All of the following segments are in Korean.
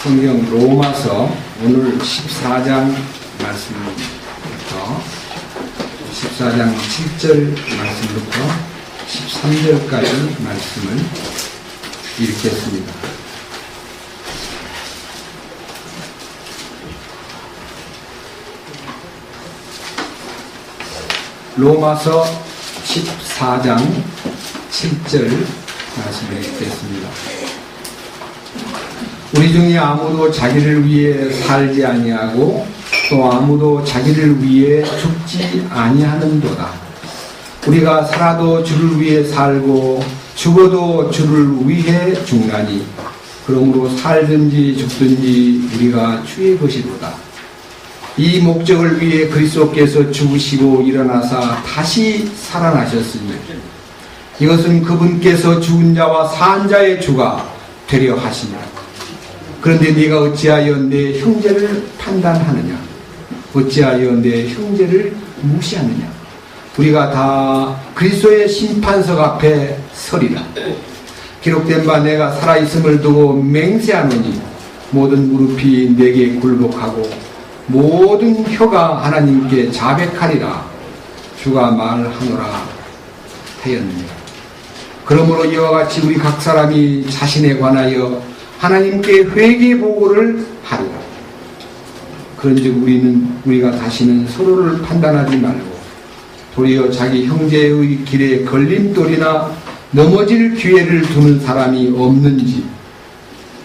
성경 로마서 오늘 14장 말씀부터 14장 7절 말씀부터 13절까지 말씀을 읽겠습니다. 로마서 14장 7절 말씀을 읽겠습니다. 우리 중에 아무도 자기를 위해 살지 아니하고 또 아무도 자기를 위해 죽지 아니하는도다. 우리가 살아도 주를 위해 살고 죽어도 주를 위해 죽나니 그러므로 살든지 죽든지 우리가 주의 것이로다. 이 목적을 위해 그리스도께서 죽으시고 일어나사 다시 살아나셨으니 이것은 그분께서 죽은 자와 산 자의 주가 되려 하시니라. 그런데 네가 어찌하여 내 형제를 판단하느냐? 어찌하여 내 형제를 무시하느냐? 우리가 다 그리스도의 심판석 앞에 서리라. 기록된 바 내가 살아있음을 두고 맹세하노니 모든 무릎이 내게 굴복하고 모든 혀가 하나님께 자백하리라. 주가 말하노라 하였느니라. 그러므로 이와 같이 우리 각 사람이 자신에 관하여 하나님께 회개 보고를 하리라. 그런즉 우리가 다시는 서로를 판단하지 말고 도리어 자기 형제의 길에 걸림돌이나 넘어질 기회를 두는 사람이 없는지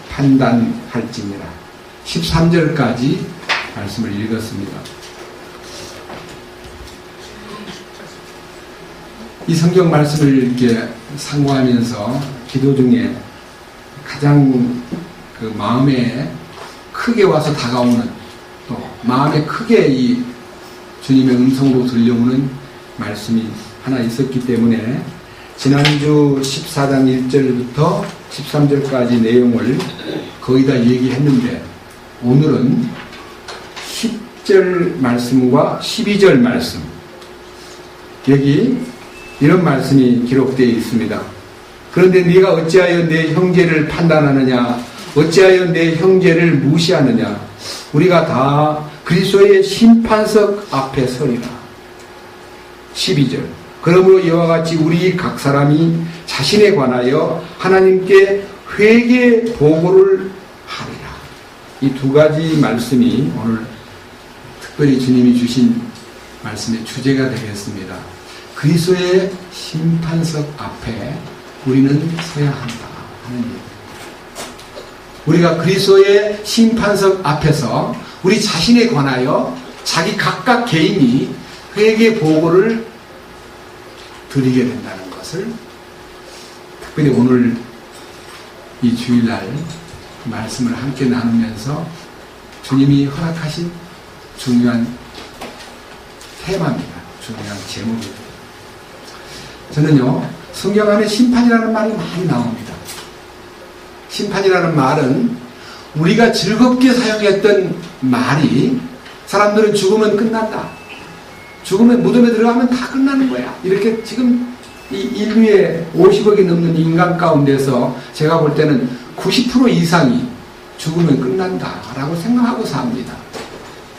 판단할지니라. 13절까지 말씀을 읽었습니다. 이 성경 말씀을 이렇게 상고하면서 기도 중에 가장 그 마음에 크게 와서 다가오는, 또 마음에 크게 이 주님의 음성으로 들려오는 말씀이 하나 있었기 때문에 지난주 14장 1절부터 13절까지 내용을 거의 다 얘기했는데 오늘은 10절 말씀과 12절 말씀, 여기 이런 말씀이 기록되어 있습니다. 그런데 네가 어찌하여 내 형제를 판단하느냐? 어찌하여 내 형제를 무시하느냐? 우리가 다 그리스도의 심판석 앞에 서리라. 12절. 그러므로 이와 같이 우리 각 사람이 자신에 관하여 하나님께 회개 보고를 하리라. 이 두 가지 말씀이 오늘 특별히 주님이 주신 말씀의 주제가 되겠습니다. 그리스도의 심판석 앞에 우리는 서야 한다 하는 얘기. 우리가 그리스도의 심판석 앞에서 우리 자신에 관하여 자기 각각 개인이 회개 보고를 드리게 된다는 것을 특별히 오늘 이 주일날 말씀을 함께 나누면서 주님이 허락하신 중요한 테마입니다. 중요한 제목입니다. 저는요, 성경 안에 심판이라는 말이 많이 나옵니다. 심판이라는 말은 우리가 즐겁게 사용했던 말이 사람들은 죽으면 끝난다. 죽으면 무덤에 들어가면 다 끝나는 거야. 이렇게 지금 이 인류의 50억이 넘는 인간 가운데서 제가 볼 때는 90% 이상이 죽으면 끝난다라고 생각하고 삽니다.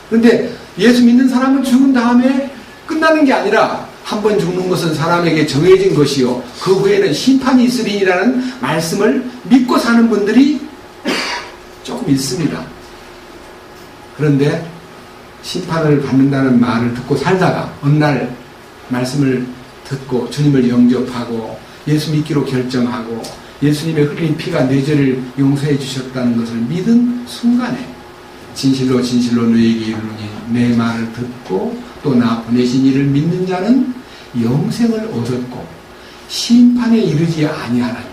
그런데 예수 믿는 사람은 죽은 다음에 끝나는 게 아니라 한 번 죽는 것은 사람에게 정해진 것이요 그 후에는 심판이 있으리라는 말씀을 믿고 사는 분들이 조금 있습니다. 그런데 심판을 받는다는 말을 듣고 살다가 어느 날 말씀을 듣고 주님을 영접하고 예수 믿기로 결정하고 예수님의 흘린 피가 내 죄를 용서해 주셨다는 것을 믿은 순간에 진실로 진실로 너희에게 이르노니 내 말을 듣고 또 나 보내신 이를 믿는 자는 영생을 얻었고 심판에 이르지 아니하나니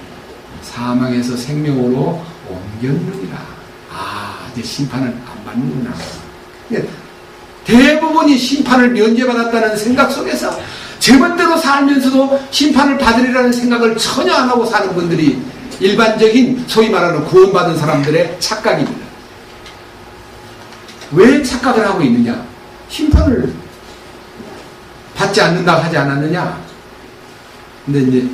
사망에서 생명으로 옮겼느니라. 아, 이제 심판을 안 받는구나. 대부분이 심판을 면제받았다는 생각 속에서 제멋대로 살면서도 심판을 받으리라는 생각을 전혀 안 하고 사는 분들이 일반적인 소위 말하는 구원받은 사람들의 착각입니다. 왜 착각을 하고 있느냐? 심판을 받지 않는다 하지 않았느냐? 근데 이제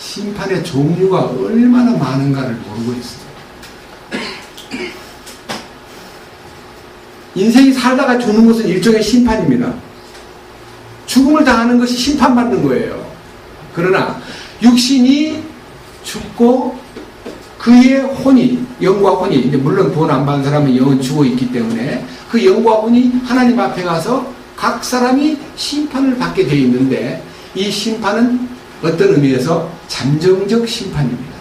심판의 종류가 얼마나 많은가를 모르고 있어요. 인생이 살다가 죽는 것은 일종의 심판입니다. 죽음을 당하는 것이 심판받는 거예요. 그러나 육신이 죽고 그의 혼이, 영과 혼이, 이제 물론 돈 안 받은 사람은 영은 죽어 있기 때문에 그 영과 혼이 하나님 앞에 가서 각 사람이 심판을 받게 되어 있는데, 이 심판은 어떤 의미에서 잠정적 심판입니다.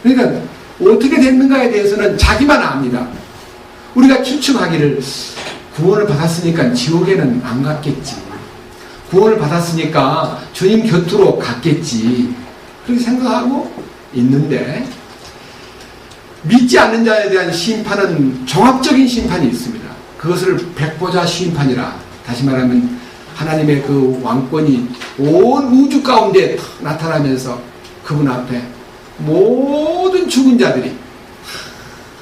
그러니까 어떻게 됐는가에 대해서는 자기만 압니다. 우리가 추측하기를 구원을 받았으니까 지옥에는 안 갔겠지, 구원을 받았으니까 주님 곁으로 갔겠지, 그렇게 생각하고 있는데, 믿지 않는 자에 대한 심판은 종합적인 심판이 있습니다. 그것을 백보자 심판이라, 다시 말하면 하나님의 그 왕권이 온 우주 가운데 나타나면서 그분 앞에 모든 죽은 자들이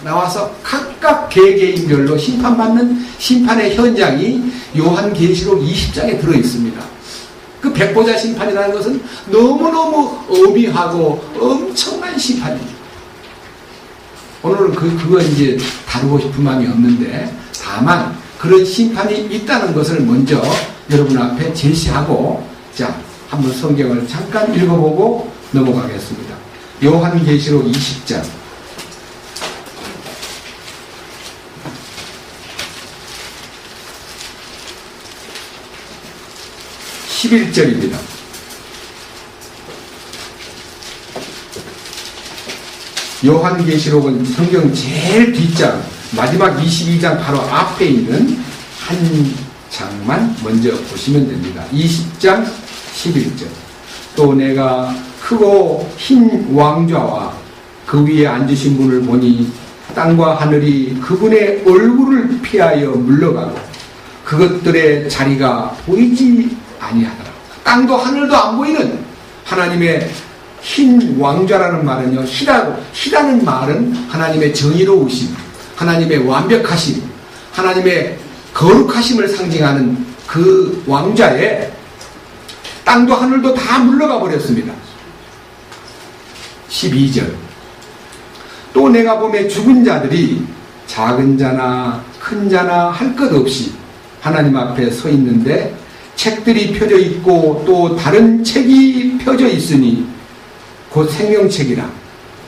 나와서 각각 개개인별로 심판받는 심판의 현장이 요한계시록 20장에 들어있습니다. 그 백보자 심판이라는 것은 너무너무 어미하고 엄청난 심판입니다. 오늘은 그거 이제 다루고 싶은 마음이 없는데, 다만 그런 심판이 있다는 것을 먼저 여러분 앞에 제시하고, 자, 한번 성경을 잠깐 읽어보고 넘어가겠습니다. 요한계시록 20장 11절입니다. 요한계시록은 성경 제일 뒷장, 마지막 22장 바로 앞에 있는 한 장만 먼저 보시면 됩니다. 20장 11절. 또 내가 크고 흰 왕좌와 그 위에 앉으신 분을 보니 땅과 하늘이 그분의 얼굴을 피하여 물러가고 그것들의 자리가 보이지 아니하더라. 땅도 하늘도 안 보이는 하나님의 흰 왕좌라는 말은요, 희라는 말은 하나님의 정의로우심, 하나님의 완벽하심, 하나님의 거룩하심을 상징하는 그 왕좌에 땅도 하늘도 다 물러가 버렸습니다. 12절. 또 내가 보매 죽은 자들이 작은 자나 큰 자나 할 것 없이 하나님 앞에 서 있는데, 책들이 펴져 있고 또 다른 책이 펴져 있으니 곧 생명책이라.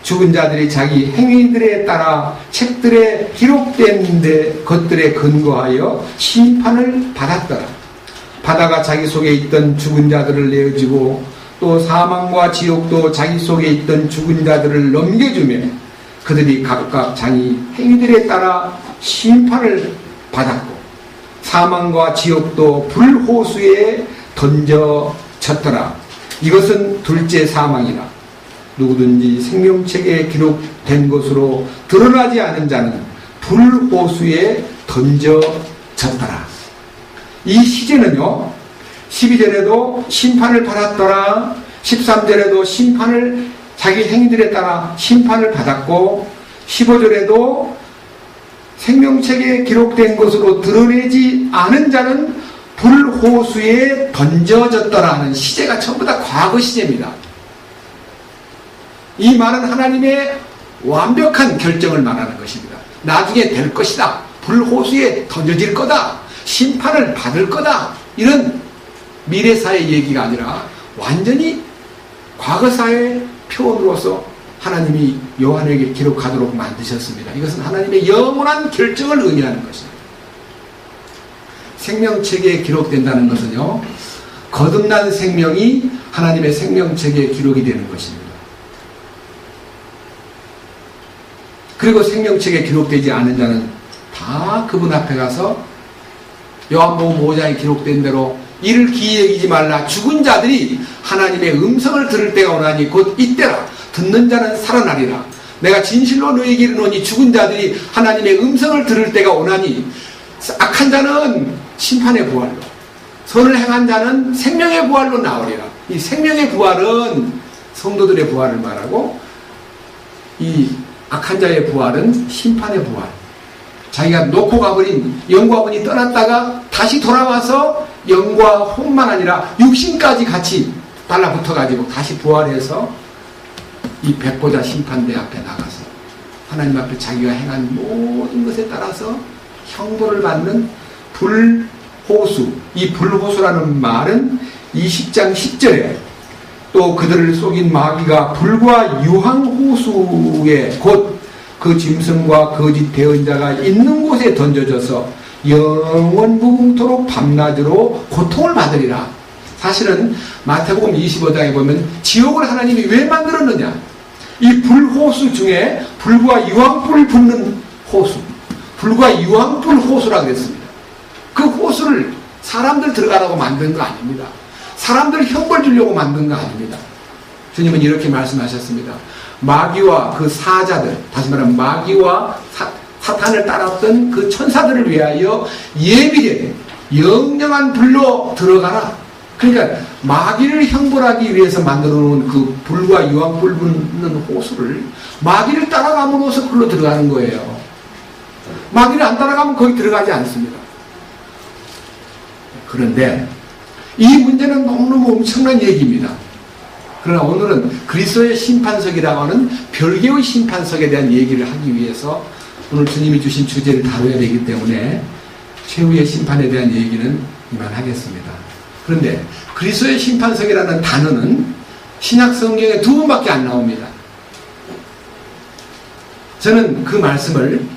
죽은 자들이 자기 행위들에 따라 책들에 기록된 것들에 근거하여 심판을 받았더라. 바다가 자기 속에 있던 죽은 자들을 내어주고 또 사망과 지옥도 자기 속에 있던 죽은 자들을 넘겨주며 그들이 각각 자기 행위들에 따라 심판을 받았고 사망과 지옥도 불호수에 던져졌더라. 이것은 둘째 사망이라. 누구든지 생명책에 기록된 것으로 드러나지 않은 자는 불호수에 던져졌더라. 이 시제는요, 12절에도 심판을 받았더라, 13절에도 심판을, 자기 행위들에 따라 심판을 받았고, 15절에도 생명책에 기록된 것으로 드러내지 않은 자는 불호수에 던져졌더라는 시제가 전부 다 과거 시제입니다. 이 말은 하나님의 완벽한 결정을 말하는 것입니다. 나중에 될 것이다, 불호수에 던져질 거다, 심판을 받을 거다, 이런 미래사의 얘기가 아니라 완전히 과거사의 표현으로서 하나님이 요한에게 기록하도록 만드셨습니다. 이것은 하나님의 영원한 결정을 의미하는 것입니다. 생명책에 기록된다는 것은요, 거듭난 생명이 하나님의 생명책에 기록이 되는 것입니다. 그리고 생명책에 기록되지 않은 자는 다 그분 앞에 가서 요한복음 5장에 기록된 대로 이를 기이 여기지 말라. 죽은 자들이 하나님의 음성을 들을 때가 오나니 곧 이때라. 듣는 자는 살아나리라. 내가 진실로 너희에게 이르노니 죽은 자들이 하나님의 음성을 들을 때가 오나니, 악한 자는 심판의 부활로, 선을 행한 자는 생명의 부활로 나오리라. 이 생명의 부활은 성도들의 부활을 말하고, 이 악한 자의 부활은 심판의 부활. 자기가 놓고 가버린 영과 혼이 떠났다가 다시 돌아와서 영과 혼만 아니라 육신까지 같이 달라붙어가지고 다시 부활해서 이 백보자 심판대 앞에 나가서 하나님 앞에 자기가 행한 모든 것에 따라서 형벌을 받는 불호수. 이 불호수라는 말은 20장 10절에 또 그들을 속인 마귀가 불과 유황호수에 곧 그 짐승과 거짓 대언자가 있는 곳에 던져져서 영원 무궁토록 밤낮으로 고통을 받으리라. 사실은 마태복음 25장에 보면 지옥을 하나님이 왜 만들었느냐, 이 불호수 중에 불과 유황불 붙는 호수, 불과 유황불 호수라고 했습니다. 그 호수를 사람들 들어가라고 만든 거 아닙니다. 사람들 형벌 주려고 만든 거 아닙니다. 주님은 이렇게 말씀하셨습니다. 마귀와 그 사자들, 다시 말하면 마귀와 사탄을 따랐던 그 천사들을 위하여 예비되게 영영한 불로 들어가라. 그러니까 마귀를 형벌하기 위해서 만들어 놓은 그 불과 유황불 붙는 호수를 마귀를 따라감으로써 그걸로 들어가는 거예요. 마귀를 안 따라가면 거기 들어가지 않습니다. 그런데 이 문제는 너무너무 엄청난 얘기입니다. 그러나 오늘은 그리스도의 심판석이라고 하는 별개의 심판석에 대한 얘기를 하기 위해서 오늘 주님이 주신 주제를 다뤄야 되기 때문에 최후의 심판에 대한 얘기는 이만하겠습니다. 그런데 그리스도의 심판석이라는 단어는 신약 성경에 2번밖에 안 나옵니다. 저는 그 말씀을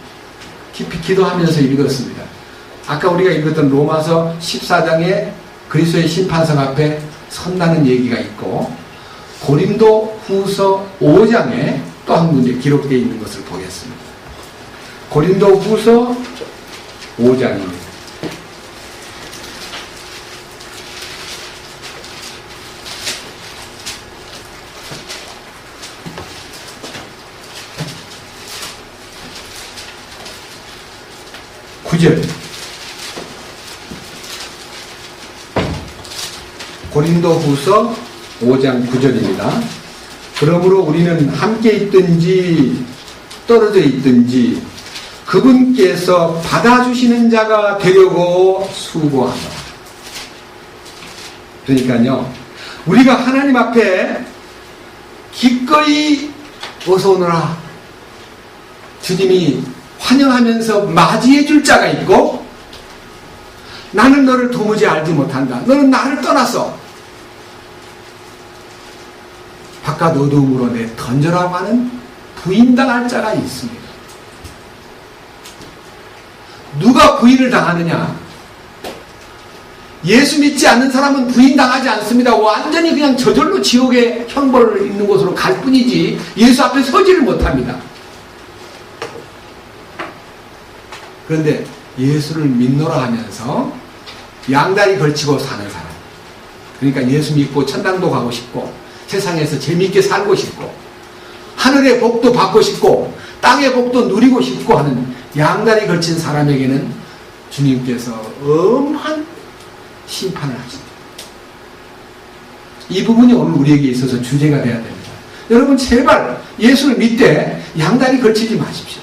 깊이 기도하면서 읽었습니다. 아까 우리가 읽었던 로마서 14장에 그리스도의 심판석 앞에 선다는 얘기가 있고, 고린도 후서 5장에 또 한 문제 기록되어 있는 것을 보겠습니다. 고린도 후서 5장입니다. 고린도 후서 5장 9절입니다. 그러므로 우리는 함께 있든지 떨어져 있든지 그분께서 받아주시는 자가 되려고 수고하노라. 그러니까요, 우리가 하나님 앞에 기꺼이 어서 오너라, 주님이 환영하면서 맞이해 줄 자가 있고, 나는 너를 도무지 알지 못한다, 너는 나를 떠나서 바깥 어두움으로 내 던져라고 하는 부인당할 자가 있습니다. 누가 부인을 당하느냐? 예수 믿지 않는 사람은 부인당하지 않습니다. 완전히 그냥 저절로 지옥의 형벌을 있는 곳으로 갈 뿐이지 예수 앞에 서지를 못합니다. 그런데 예수를 믿노라 하면서 양다리 걸치고 사는 사람, 그러니까 예수 믿고 천당도 가고 싶고 세상에서 재미있게 살고 싶고 하늘의 복도 받고 싶고 땅의 복도 누리고 싶고 하는 양다리 걸친 사람에게는 주님께서 엄한 심판을 하십니다. 이 부분이 오늘 우리에게 있어서 주제가 되어야 됩니다. 여러분, 제발 예수를 믿되 양다리 걸치지 마십시오.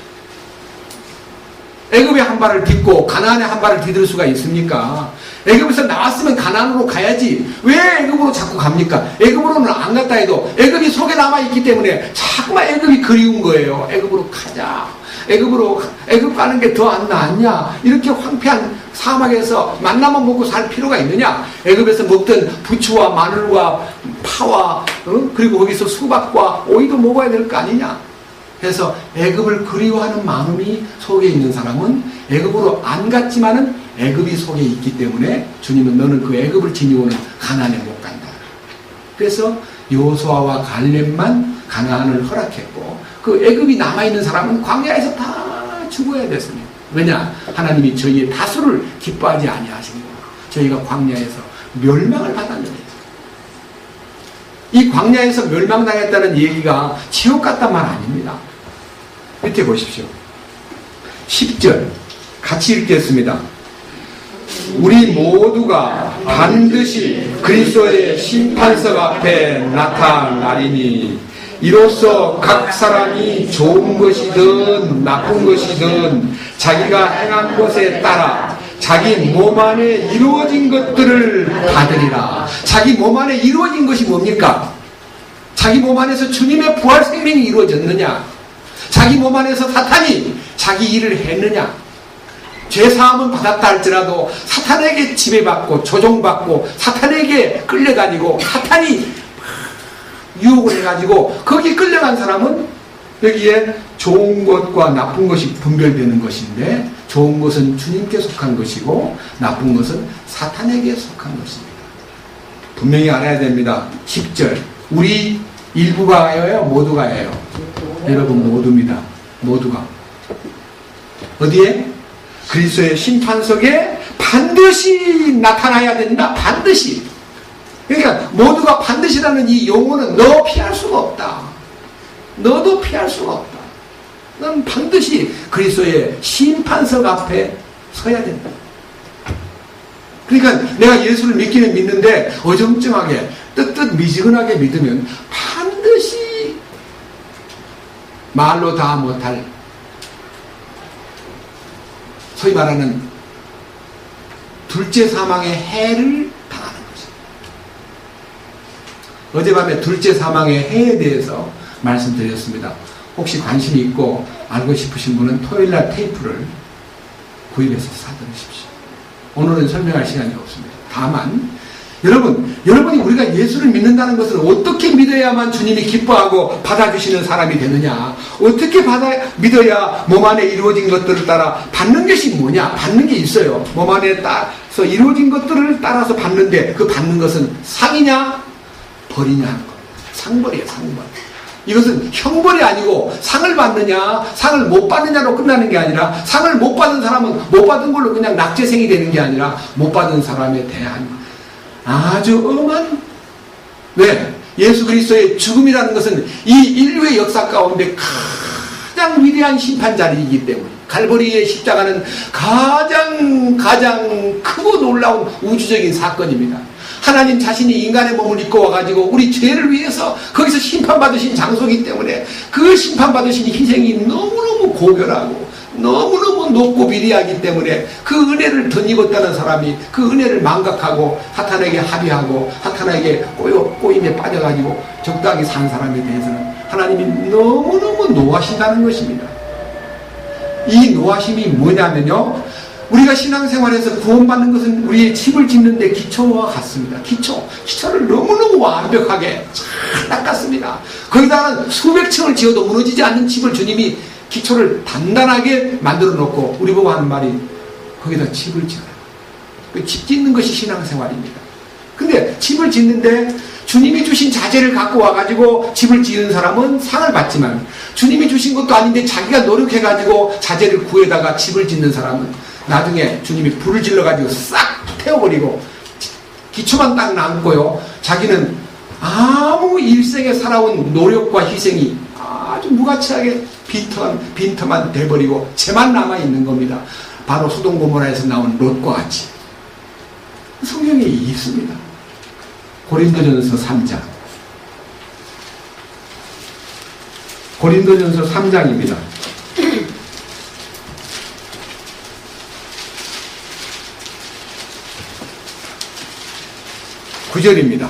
애굽의 한 발을 딛고 가나안의 한 발을 디딜 수가 있습니까? 애굽에서 나왔으면 가나안으로 가야지 왜 애굽으로 자꾸 갑니까? 애굽으로는 안 갔다 해도 애굽이 속에 남아있기 때문에 자꾸만 애굽이 그리운 거예요. 애굽으로 가자. 애굽 가는 게 더 안 낫냐? 이렇게 황폐한 사막에서 만나만 먹고 살 필요가 있느냐? 애굽에서 먹던 부추와 마늘과 파와 그리고 거기서 수박과 오이도 먹어야 될 거 아니냐? 그래서 애굽을 그리워하는 마음이 속에 있는 사람은 애굽으로 안 갔지만은 애굽이 속에 있기 때문에 주님은 너는 그 애굽을 지니고는 가나안에 못 간다. 그래서 여호수아와 갈렙만 가나안을 허락했고 그 애굽이 남아있는 사람은 광야에서 다 죽어야 됐습니다. 왜냐? 하나님이 저희의 다수를 기뻐하지 아니하십니다. 저희가 광야에서 멸망을 받았는데, 이 광야에서 멸망당했다는 얘기가 지옥 같단 말 아닙니다. 밑에 보십시오. 10절 같이 읽겠습니다. 우리 모두가 반드시 그리스도의 심판석 앞에 나타나리니 이로써 각 사람이 좋은 것이든 나쁜 것이든 자기가 행한 것에 따라 자기 몸 안에 이루어진 것들을 받으리라. 자기 몸 안에 이루어진 것이 뭡니까? 자기 몸 안에서 주님의 부활 생명이 이루어졌느냐? 자기 몸 안에서 사탄이 자기 일을 했느냐? 죄사함은 받았다 할지라도 사탄에게 지배받고 조종받고 사탄에게 끌려다니고 사탄이 유혹을 해가지고 거기 끌려간 사람은 여기에 좋은 것과 나쁜 것이 분별되는 것인데, 좋은 것은 주님께 속한 것이고 나쁜 것은 사탄에게 속한 것입니다. 분명히 알아야 됩니다. 10절, 우리 일부가예요? 모두가예요? 여러분 모두입니다. 모두가. 어디에? 그리스도의 심판석에 반드시 나타나야 된다. 반드시. 그러니까 모두가 반드시라는 이 용어는 너 피할 수가 없다. 너도 피할 수가 없다. 넌 반드시 그리스도의 심판석 앞에 서야 된다. 그러니까 내가 예수를 믿기는 믿는데 어정쩡하게 뜨뜻미지근하게 믿으면 반드시 말로 다 못할, 소위 말하는 둘째 사망의 해를 당하는 거죠. 어젯밤에 둘째 사망의 해에 대해서 말씀드렸습니다. 혹시 관심이 있고 알고 싶으신 분은 토요일날 테이프를 구입해서 사들으십시오. 오늘은 설명할 시간이 없습니다. 다만 여러분이 우리가 예수를 믿는다는 것을 어떻게 믿어야만 주님이 기뻐하고 받아주시는 사람이 되느냐, 어떻게 믿어야 몸 안에 이루어진 것들을 따라 받는 것이 뭐냐, 받는 게 있어요. 몸 안에 따라서 이루어진 것들을 따라서 받는데 그 받는 것은 상이냐 벌이냐 하는 것. 상벌이에요. 상벌. 이것은 형벌이 아니고 상을 받느냐 상을 못 받느냐로 끝나는 게 아니라, 상을 못 받은 사람은 못 받은 걸로 그냥 낙제생이 되는 게 아니라 못 받은 사람에 대한 아주 엄한, 예수 그리스도의 죽음이라는 것은 이 인류의 역사 가운데 가장 위대한 심판자리이기 때문에, 갈보리의 십자가는 가장 크고 놀라운 우주적인 사건입니다. 하나님 자신이 인간의 몸을 입고 와가지고 우리 죄를 위해서 거기서 심판받으신 장소이기 때문에 그 심판받으신 희생이 너무너무 고결하고 너무너무 높고 비리하기 때문에 그 은혜를 덧입었다는 사람이 그 은혜를 망각하고 사탄에게 합의하고 사탄에게 꼬임에 빠져가지고 적당히 산 사람에 대해서는 하나님이 너무너무 노하신다는 것입니다. 이 노하심이 뭐냐면요, 우리가 신앙생활에서 구원받는 것은 우리의 집을 짓는데 기초와 같습니다. 기초를 너무너무 완벽하게 잘 닦았습니다. 거기다가는 수백 층을 지어도 무너지지 않는 집을 주님이 기초를 단단하게 만들어 놓고 우리 보고 하는 말이 거기다 집을 지어라. 그 집 짓는 것이 신앙생활입니다. 근데 집을 짓는데 주님이 주신 자재를 갖고 와가지고 집을 지은 사람은 상을 받지만, 주님이 주신 것도 아닌데 자기가 노력해가지고 자재를 구해다가 집을 짓는 사람은 나중에 주님이 불을 질러가지고 싹 태워버리고 기초만 딱 남고요, 자기는 아무 일생에 살아온 노력과 희생이 아주 무가치하게 빈터만 돼버리고 죄만 남아있는 겁니다. 바로 소돔 고모라에서 나온 롯과 같이. 성경에 있습니다. 고린도전서 3장. 고린도전서 3장입니다. 9절입니다.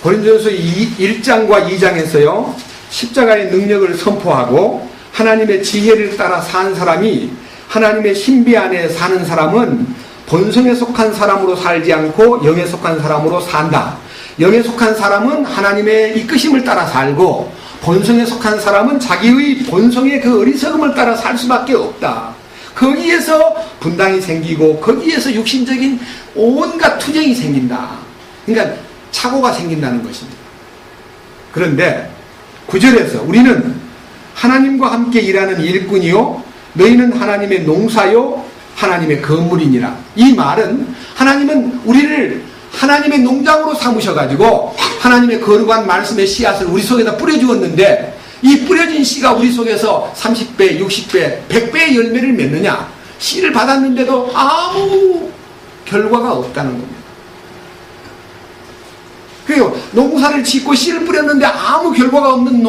고린도전서 1장과 2장에서요, 십자가의 능력을 선포하고 하나님의 지혜를 따라 산 사람이, 하나님의 신비 안에 사는 사람은 본성에 속한 사람으로 살지 않고 영에 속한 사람으로 산다. 영에 속한 사람은 하나님의 이끄심을 따라 살고, 본성에 속한 사람은 자기의 본성의 그 어리석음을 따라 살 수밖에 없다. 거기에서 분당이 생기고 거기에서 육신적인 온갖 투쟁이 생긴다. 그러니까 착오가 생긴다는 것입니다. 그런데 9절에서 우리는 하나님과 함께 일하는 일꾼이요 너희는 하나님의 농사요 하나님의 건물이니라. 이 말은 하나님은 우리를 하나님의 농장으로 삼으셔가지고 하나님의 거룩한 말씀의 씨앗을 우리 속에다 뿌려주었는데, 이 뿌려진 씨가 우리 속에서 30배, 60배, 100배의 열매를 맺느냐? 씨를 받았는데도 아무 결과가 없다는 겁니다. 그리고 농사를 짓고 씨를 뿌렸는데 아무 결과가 없는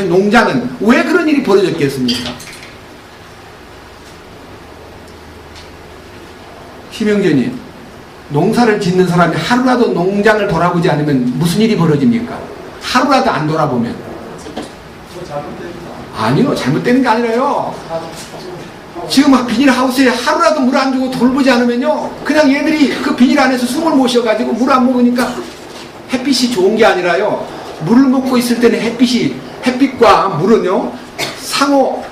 농장은 왜 그런 일이 벌어졌겠습니까? 희명전이 농사를 짓는 사람이 하루라도 농장을 돌아보지 않으면 무슨 일이 벌어집니까? 하루라도 안 돌아보면. 아니요, 잘못되는 게 아니라요. 지금 비닐하우스에 하루라도 물 안 주고 돌보지 않으면요, 그냥 얘들이 그 비닐 안에서 숨을 못 쉬어가지고 물 안 먹으니까 햇빛이 좋은 게 아니라요, 물을 먹고 있을 때는 햇빛과 물은요, 상호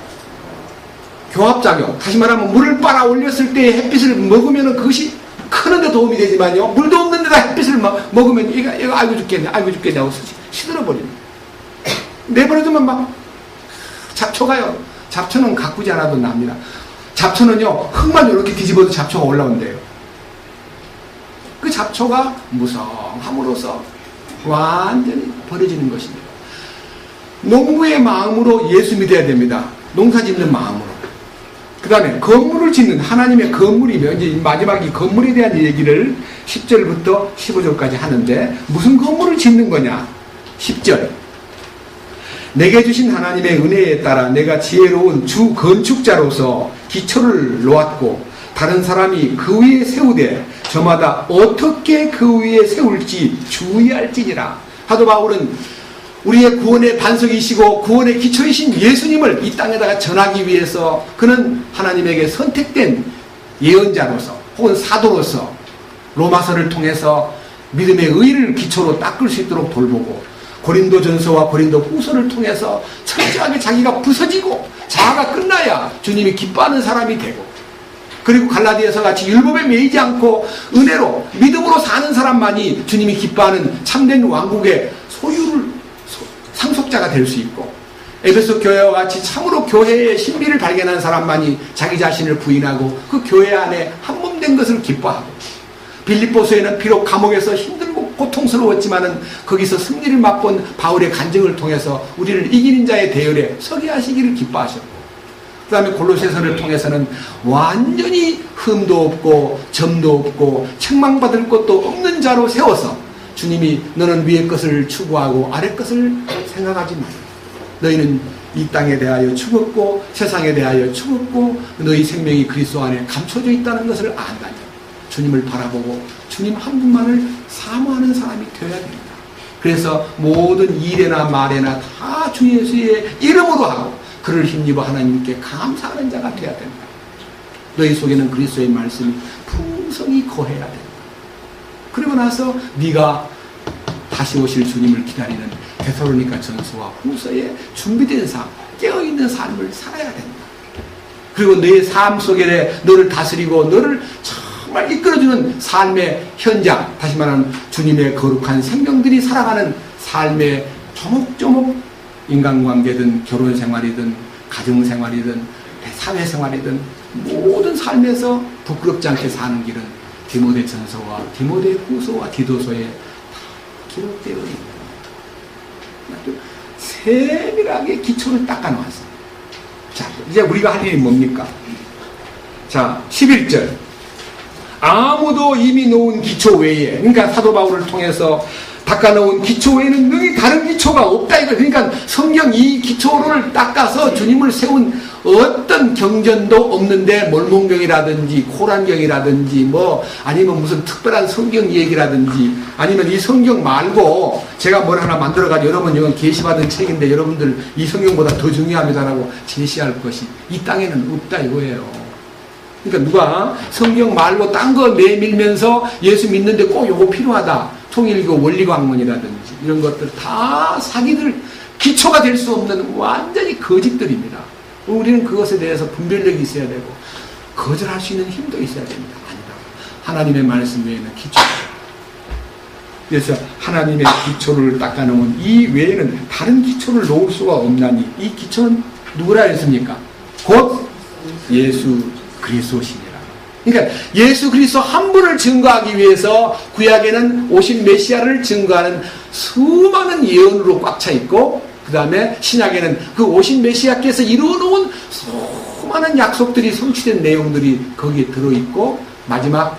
교합작용, 다시 말하면 물을 빨아 올렸을 때 햇빛을 먹으면 그것이 크는데 도움이 되지만요, 물도 없는 데다 햇빛을 먹으면 얘가 아이고 죽겠네 하고 시들어버립니다. 내버려두면 막 잡초가요, 잡초는 가꾸지 않아도 납니다. 잡초는요, 흙만 이렇게 뒤집어도 잡초가 올라온대요. 그 잡초가 무성함으로써 완전히 버려지는 것입니다. 농부의 마음으로 예수 믿어야 됩니다. 농사 짓는 마음으로. 그 다음에 건물을 짓는 하나님의 건물이면, 이제 마지막 이 건물에 대한 얘기를 10절부터 15절까지 하는데, 무슨 건물을 짓는 거냐? 10절. 내게 주신 하나님의 은혜에 따라 내가 지혜로운 주 건축자로서 기초를 놓았고, 다른 사람이 그 위에 세우되 저마다 어떻게 그 위에 세울지 주의할지니라. 사도 바울은 우리의 구원의 반석이시고 구원의 기초이신 예수님을 이 땅에다가 전하기 위해서 그는 하나님에게 선택된 예언자로서 혹은 사도로서 로마서를 통해서 믿음의 의를 기초로 닦을 수 있도록 돌보고, 고린도전서와 고린도후서를 통해서 철저하게 자기가 부서지고 자아가 끝나야 주님이 기뻐하는 사람이 되고, 그리고 갈라디아서 같이 율법에 매이지 않고 은혜로 믿음으로 사는 사람만이 주님이 기뻐하는 참된 왕국의 상속자가 될 수 있고, 에베소 교회와 같이 참으로 교회의 신비를 발견한 사람만이 자기 자신을 부인하고 그 교회 안에 한 몸 된 것을 기뻐하고, 빌립보서에는 비록 감옥에서 힘들고 고통스러웠지만은 거기서 승리를 맛본 바울의 간증을 통해서 우리를 이기는 자의 대열에 서게 하시기를 기뻐하셨고, 그 다음에 골로새서를 통해서는 완전히 흠도 없고 점도 없고 책망받을 것도 없는 자로 세워서 주님이 너는 위의 것을 추구하고 아래 것을 생각하지 마라. 너희는 이 땅에 대하여 죽었고 세상에 대하여 죽었고 너희 생명이 그리스도 안에 감춰져 있다는 것을 안다니, 주님을 바라보고 주님 한 분만을 사모하는 사람이 되어야 됩니다. 그래서 모든 일에나 말에나 다 주 예수의 이름으로 하고 그를 힘입어 하나님께 감사하는 자가 되어야 된다. 너희 속에는 그리스도의 말씀이 풍성히 거해야 된다. 그리고 나서 네가 다시 오실 주님을 기다리는 데살로니가 전서와 후서에 준비된 삶, 깨어있는 삶을 살아야 된다. 그리고 너의 삶 속에 너를 다스리고 너를 정말 이끌어주는 삶의 현장, 다시 말하면 주님의 거룩한 생명들이 살아가는 삶의 조목조목, 인간관계든 결혼생활이든 가정생활이든 사회생활이든 모든 삶에서 부끄럽지 않게 사는 길은 디모데 전서와 디모데 후서와 디도서에 다 기록되어 있는 세밀하게 기초를 닦아놓았어요. 자, 이제 우리가 할 일이 뭡니까? 자, 11절. 아무도 이미 놓은 기초 외에, 그러니까 사도 바울을 통해서 닦아놓은 기초 외에는 능히 다른 기초가 없다 이거. 그러니까 성경 이 기초를 닦아서 주님을 세운 어떤 경전도 없는데, 몰몬경이라든지 코란경이라든지 뭐 아니면 무슨 특별한 성경 얘기라든지, 아니면 이 성경 말고 제가 뭘 하나 만들어가지고 여러분 이건 계시받은 책인데 여러분들 이 성경보다 더 중요합니다라고 제시할 것이 이 땅에는 없다 이거예요. 그러니까 누가 성경 말고 딴 거 내밀면서 예수 믿는데 꼭 요거 필요하다, 통일교 원리광론이라든지 이런 것들 다 사기들, 기초가 될 수 없는 완전히 거짓들입니다. 우리는 그것에 대해서 분별력이 있어야 되고 거절할 수 있는 힘도 있어야 됩니다. 아니다. 하나님의 말씀 외에는 기초. 그래서 하나님의 기초를 닦아놓은 이 외에는 다른 기초를 놓을 수가 없나니, 이 기초는 누구라 했습니까? 곧 예수 그리스도시니라. 그러니까 예수 그리스도 한 분을 증거하기 위해서 구약에는 오신 메시아를 증거하는 수많은 예언으로 꽉 차 있고, 그 다음에 신약에는 그 오신 메시아께서 이루어놓은 수많은 약속들이 성취된 내용들이 거기에 들어있고, 마지막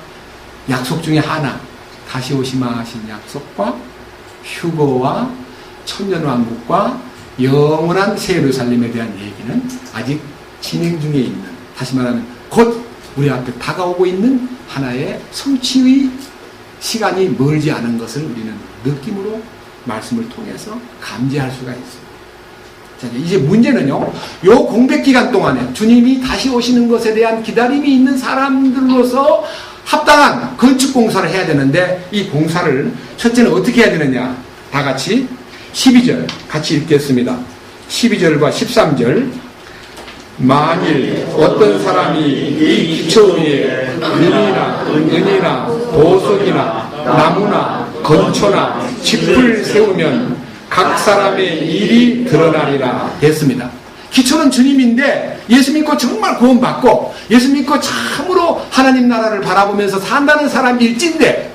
약속 중에 하나, 다시 오시마 하신 약속과 휴거와 천년왕국과 영원한 새 예루살렘에 대한 얘기는 아직 진행 중에 있는, 다시 말하면 곧 우리 앞에 다가오고 있는 하나의 성취의 시간이 멀지 않은 것을 우리는 느낌으로 말씀을 통해서 감지할 수가 있습니다. 자, 이제 문제는요, 요 공백 기간 동안에 주님이 다시 오시는 것에 대한 기다림이 있는 사람들로서 합당한 건축 공사를 해야 되는데, 이 공사를 첫째는 어떻게 해야 되느냐? 다 같이 12절 같이 읽겠습니다. 12절과 13절. 만일 어떤 사람이 이 기초 위에 은이나 보석이나 나무나 건초나 짚을 세우면 각 사람의 일이 드러나리라 했습니다. 기초는 주님인데 예수 믿고 정말 구원받고 예수 믿고 참으로 하나님 나라를 바라보면서 산다는 사람일진데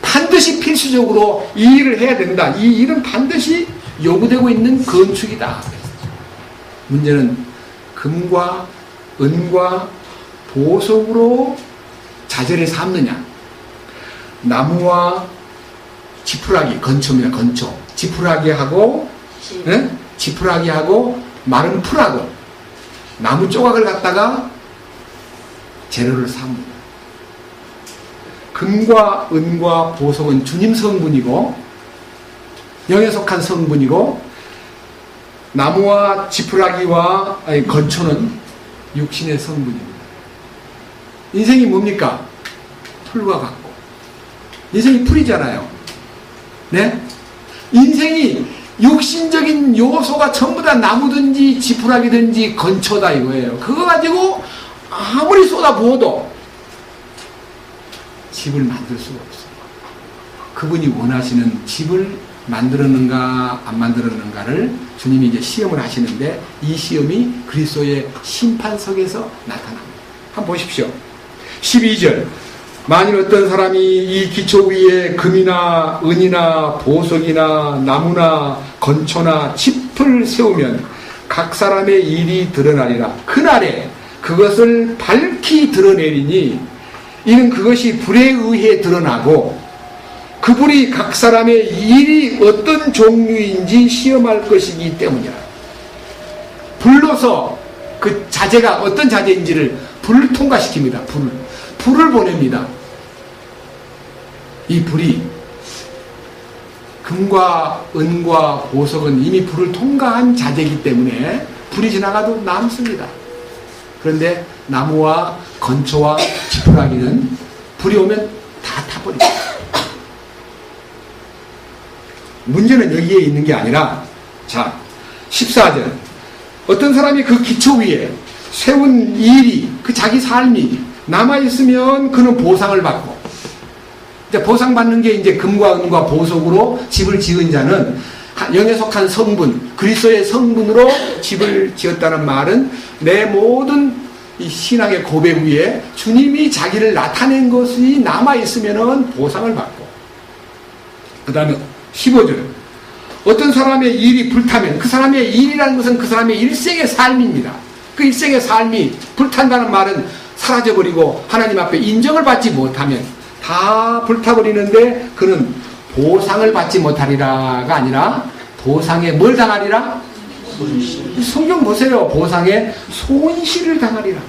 반드시 필수적으로 이 일을 해야 된다. 이 일은 반드시 요구되고 있는 건축이다. 문제는 금과 은과 보석으로 자재를 삼느냐, 나무와 지푸라기, 건초입니다. 건초. 지푸라기하고 네? 지푸라기하고 마른 풀하고 나무 조각을 갖다가 재료를 삼습니다. 금과 은과 보석은 주님 성분이고 영에 속한 성분이고, 나무와 지푸라기와 건초는 육신의 성분입니다. 인생이 뭡니까? 풀과 같고 인생이 풀이잖아요. 네? 인생이 육신적인 요소가 전부 다 나무든지 지푸라기든지 건초다 이거예요. 그거 가지고 아무리 쏟아부어도 집을 만들 수가 없어요. 그분이 원하시는 집을 만들었는가 안 만들었는가를 주님이 이제 시험을 하시는데, 이 시험이 그리스도의 심판석에서 나타납니다. 한번 보십시오. 12절. 만일 어떤 사람이 이 기초 위에 금이나 은이나 보석이나 나무나 건초나 짚을 세우면 각 사람의 일이 드러나리라. 그날에 그것을 밝히 드러내리니 이는 그것이 불에 의해 드러나고 그 불이 각 사람의 일이 어떤 종류인지 시험할 것이기 때문이라. 불로서 그 자재가 어떤 자재인지를 불을 통과시킵니다. 불을 보냅니다. 이 불이 금과 은과 보석은 이미 불을 통과한 자재이기 때문에 불이 지나가도 남습니다. 그런데 나무와 건초와 지푸라기는 불이 오면 다 타버립니다. 문제는 여기에 있는 게 아니라, 자, 14절. 어떤 사람이 그 기초 위에 세운 일이, 그 자기 삶이 남아있으면 그는 보상을 받고, 이제 보상받는 게 이제 금과 은과 보석으로 집을 지은 자는 영에 속한 성분, 그리스도의 성분으로 집을 지었다는 말은 내 모든 이 신앙의 고백 위에 주님이 자기를 나타낸 것이 남아있으면 보상을 받고, 그 다음에 15절. 어떤 사람의 일이 불타면, 그 사람의 일이라는 것은 그 사람의 일생의 삶입니다. 그 일생의 삶이 불탄다는 말은 사라져버리고 하나님 앞에 인정을 받지 못하면 다 불타버리는데 그는 보상을 받지 못하리라가 아니라 보상에 뭘 당하리라? 성경 보세요. 보상에 손실을 당하리라.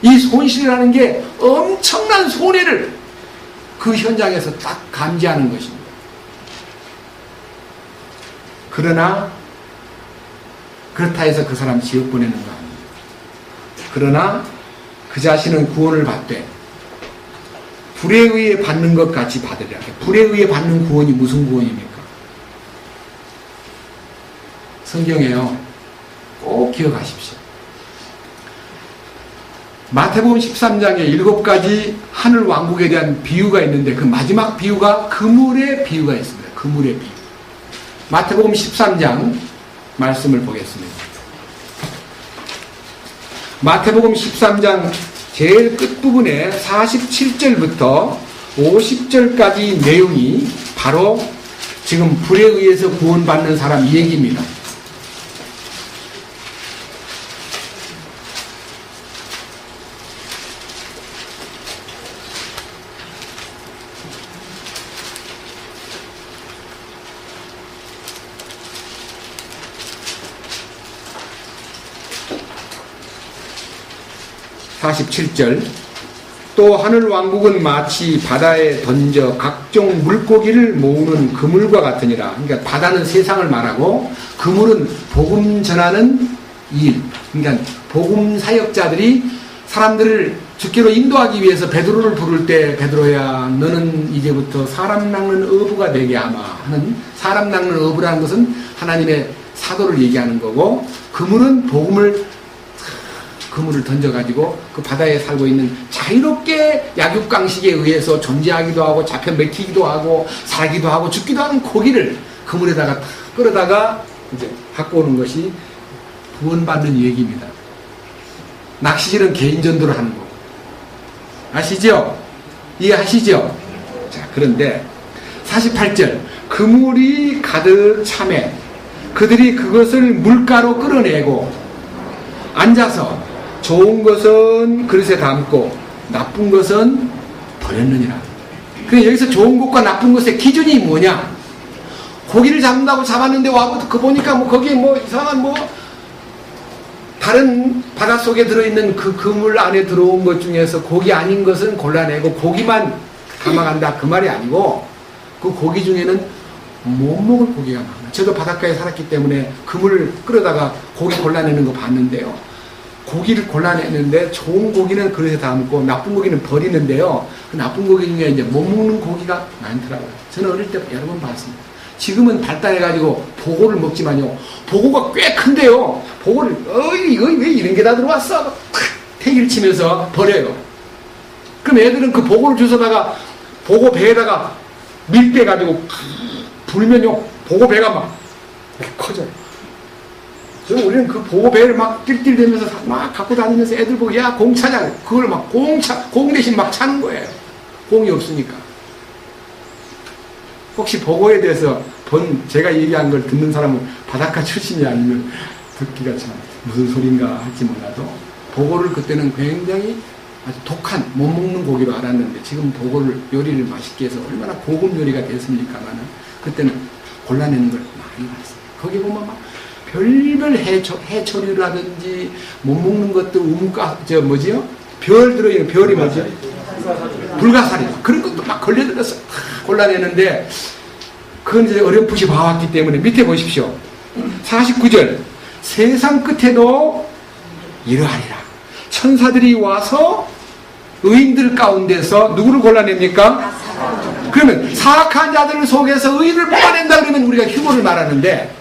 이 손실이라는 게 엄청난 손해를 그 현장에서 딱 감지하는 것입니다. 그러나 그렇다 해서 그 사람 지옥 보내는 거 아닙니다. 그러나 그 자신은 구원을 받되 불에 의해 받는 것 같이 받으리라. 불에 의해 받는 구원이 무슨 구원입니까? 성경에요, 꼭 기억하십시오. 마태복음 13장에 7가지 하늘 왕국에 대한 비유가 있는데 그 마지막 비유가 그물의 비유가 있습니다. 그물의 비유. 마태복음 13장 말씀을 보겠습니다. 마태복음 13장 제일 끝부분에 47절부터 50절까지 내용이 바로 지금 불에 의해서 구원받는 사람 이 얘기입니다. (47절) 또 하늘 왕국은 마치 바다에 던져 각종 물고기를 모으는 그물과 같으니라. 그러니까 바다는 세상을 말하고 그물은 복음 전하는 일. 그러니까 복음 사역자들이 사람들을 주께로 인도하기 위해서 베드로를 부를 때 베드로야 너는 이제부터 사람 낚는 어부가 되게 하마 하는, 사람 낚는 어부라는 것은 하나님의 사도를 얘기하는 거고, 그물은 그물을 던져가지고 그 바다에 살고 있는 자유롭게 약육강식에 의해서 존재하기도 하고 잡혀 먹히기도 하고 살기도 하고 죽기도 하는 고기를 그물에다가 끌어다가 이제 갖고 오는 것이 구원받는 얘기입니다. 낚시질은 개인 전도를 하는 거고. 아시죠? 이해하시죠? 자, 그런데 48절, 그물이 가득 차매 그들이 그것을 물가로 끌어내고 앉아서 좋은 것은 그릇에 담고 나쁜 것은 버렸느니라. 그래, 여기서 좋은 것과 나쁜 것의 기준이 뭐냐? 고기를 잡는다고 잡았는데 와서 그 보니까 뭐 거기에 뭐 이상한 뭐 다른 바닷속에 들어있는 그 그물 안에 들어온 것 중에서 고기 아닌 것은 골라내고 고기만 담아간다, 그 말이 아니고 그 고기 중에는 못 먹을 고기가 많아요. 저도 바닷가에 살았기 때문에 그물을 끌어다가 고기 골라내는 거 봤는데요. 고기를 골라내는데 좋은 고기는 그릇에 담고 나쁜 고기는 버리는데요. 그 나쁜 고기 중에 이제 못 먹는 고기가 많더라고요. 저는 어릴 때 여러 번 봤습니다. 지금은 발달해가지고 보고를 먹지만요. 보고가 꽤 큰데요. 보고를 이거 왜 이런 게 다 들어왔어? 태기를 치면서 버려요. 그럼 애들은 그 보고를 주워다가 보고 배에다가 밀대가지고 불면요. 보고 배가 막 이렇게 커져요. 그래서 우리는 그 보고 배를 막 띨띨대면서 막 갖고 다니면서 애들 보고 야 공 차자. 그걸 막 공 대신 막 차는 거예요. 공이 없으니까. 혹시 보고에 대해서 제가 얘기한 걸 듣는 사람은 바닷가 출신이 아니면 듣기가 참 무슨 소린가 할지 몰라도 보고를 그때는 굉장히 아주 독한 못 먹는 고기로 알았는데 지금 보고를 요리를 맛있게 해서 얼마나 고급 요리가 됐습니까만은 그때는 골라내는 걸 많이 봤어요. 거기 보면 막 별별 해초류라든지 못 먹는 것들 별 들어있는 별이 뭐지? 불가사리 그런 것도 막 걸려들어서 골라내는데 그건 이제 어렴풋이 봐왔기 때문에 밑에 보십시오. 49절 세상 끝에도 이러하리라. 천사들이 와서 의인들 가운데서 누구를 골라냅니까? 그러면 사악한 자들 속에서 의인을 뽑아낸다 그러면 우리가 휴거를 말하는데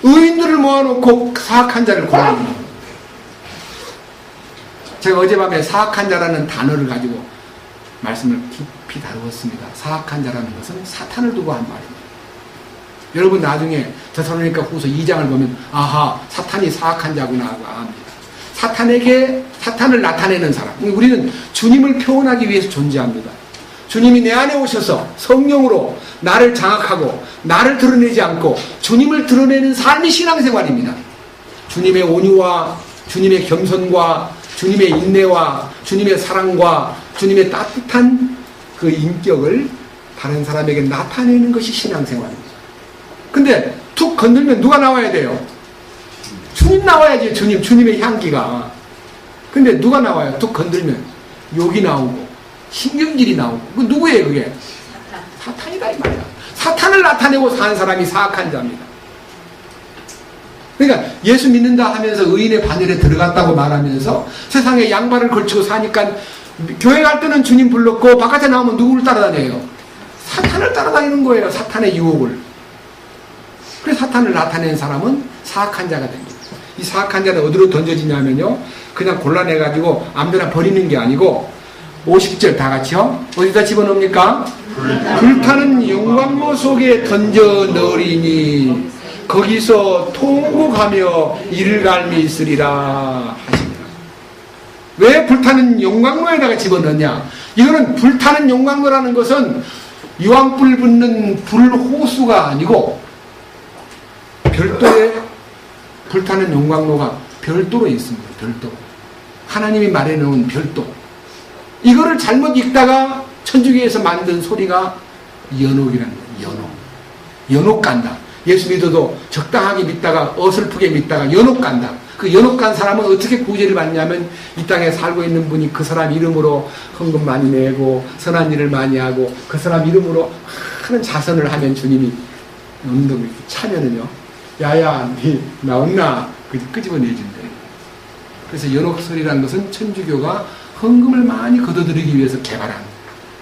의인들을 모아놓고 사악한 자를 골라냅니다. 제가 어젯밤에 사악한 자라는 단어를 가지고 말씀을 깊이 다루었습니다. 사악한 자라는 것은 사탄을 두고 한 말입니다. 여러분 나중에 데살로니가 후서 2장을 보면 아하 사탄이 사악한 자구나 하고 압니다. 사탄을 나타내는 사람. 우리는 주님을 표현하기 위해서 존재합니다. 주님이 내 안에 오셔서 성령으로 나를 장악하고 나를 드러내지 않고 주님을 드러내는 삶이 신앙생활입니다. 주님의 온유와 주님의 겸손과 주님의 인내와 주님의 사랑과 주님의 따뜻한 그 인격을 다른 사람에게 나타내는 것이 신앙생활입니다. 근데 툭 건들면 누가 나와야 돼요? 주님 나와야지. 주님의 향기가. 근데 누가 나와요? 툭 건들면 욕이 나오고 신경질이 나오고. 그 누구예요 그게? 사탄이다 이 말이야. 사탄을 나타내고 사는 사람이 사악한 자입니다. 그러니까 예수 믿는다 하면서 의인의 반열에 들어갔다고 말하면서 세상에 양발을 걸치고 사니까 교회 갈 때는 주님 불렀고 바깥에 나오면 누구를 따라다녀요? 사탄을 따라다니는 거예요. 사탄의 유혹을. 그래서 사탄을 나타낸 사람은 사악한 자가 됩니다. 이 사악한 자는 어디로 던져지냐면요, 그냥 골라내가지고 아무데나 버리는 게 아니고 50절 다 같이요. 어디다 집어넣습니까? 불타는 용광로 속에 던져 넣으리니 거기서 통곡하며 이를 갈미 있으리라 하십니다. 왜 불타는 용광로에다가 집어넣냐? 이거는 불타는 용광로라는 것은 유황불 붙는 불호수가 아니고 별도의 불타는 용광로가 별도로 있습니다. 별도로. 하나님이 말해놓은 별도. 이거를 잘못 읽다가 천주교에서 만든 소리가 연옥이라는 거예요. 연옥 간다. 예수 믿어도 적당하게 믿다가 어설프게 믿다가 연옥 간다. 그 연옥 간 사람은 어떻게 구제를 받냐면 이 땅에 살고 있는 분이 그 사람 이름으로 헌금 많이 내고 선한 일을 많이 하고 그 사람 이름으로 하는 자선을 하면 주님이 운동을 차면은요, 야야 니 나왔나 끄집어내준대. 그래서 연옥설이라는 것은 천주교가 헌금을 많이 걷어들이기 위해서 개발한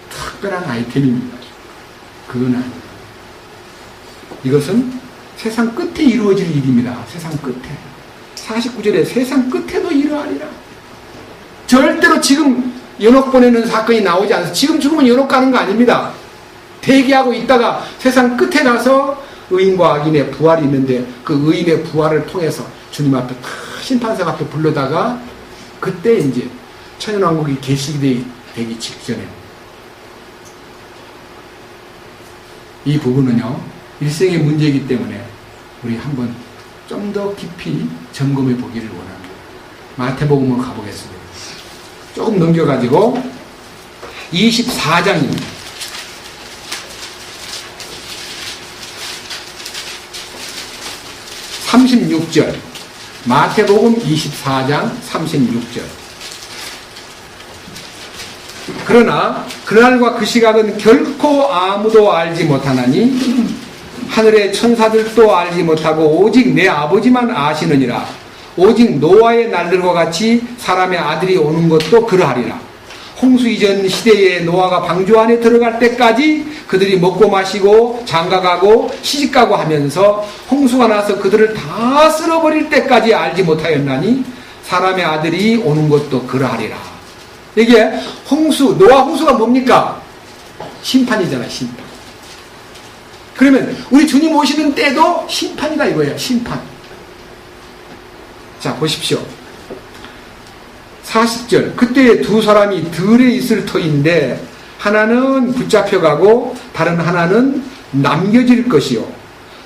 특별한 아이템입니다. 그건 아니에요. 이것은 세상 끝에 이루어질 일입니다. 세상 끝에. 49절에 세상 끝에도 이러하리라. 절대로 지금 연옥 보내는 사건이 나오지 않아서 지금 죽으면 연옥 가는 거 아닙니다. 대기하고 있다가 세상 끝에 가서 의인과 악인의 부활이 있는데 그 의인의 부활을 통해서 주님 앞에 심판석 앞에 불러다가 그때 이제 천연왕국이 계시되기 직전에 이 부분은요 일생의 문제이기 때문에 우리 한번 좀 더 깊이 점검해 보기를 원합니다. 마태복음으로 가보겠습니다. 조금 넘겨가지고 24장입니다. 36절 마태복음 24장 36절 그러나 그날과 그 시각은 결코 아무도 알지 못하나니 하늘의 천사들도 알지 못하고 오직 내 아버지만 아시느니라. 오직 노아의 날들과 같이 사람의 아들이 오는 것도 그러하리라. 홍수 이전 시대에 노아가 방주 안에 들어갈 때까지 그들이 먹고 마시고 장가가고 시집가고 하면서 홍수가 나서 그들을 다 쓸어버릴 때까지 알지 못하였나니 사람의 아들이 오는 것도 그러하리라. 이게 노아 홍수가 뭡니까? 심판이잖아요. 심판. 그러면 우리 주님 오시는 때도 심판이다 이거예요. 심판. 자 보십시오. 40절 그때 두 사람이 들에 있을 터인데 하나는 붙잡혀가고 다른 하나는 남겨질 것이요.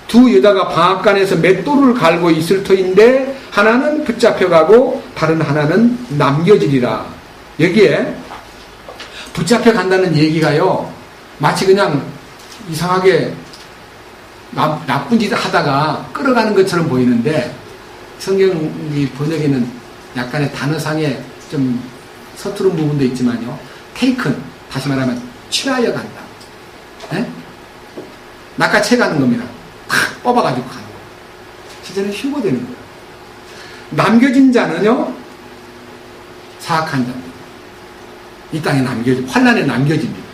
두 여자가 방앗간에서 맷돌을 갈고 있을 터인데 하나는 붙잡혀가고 다른 하나는 남겨지리라. 여기에 붙잡혀간다는 얘기가요 마치 그냥 이상하게 나쁜 짓을 하다가 끌어가는 것처럼 보이는데 성경이 번역에는 약간의 단어상에 좀 서투른 부분도 있지만요 테이큰, 다시 말하면 취하여 간다. 네? 낚아채 가는 겁니다. 팍 뽑아가지고 가는 거예요. 실제는 휴거되는 거예요. 남겨진 자는요 사악한 자입니다. 이 땅에 환란에 남겨집니다.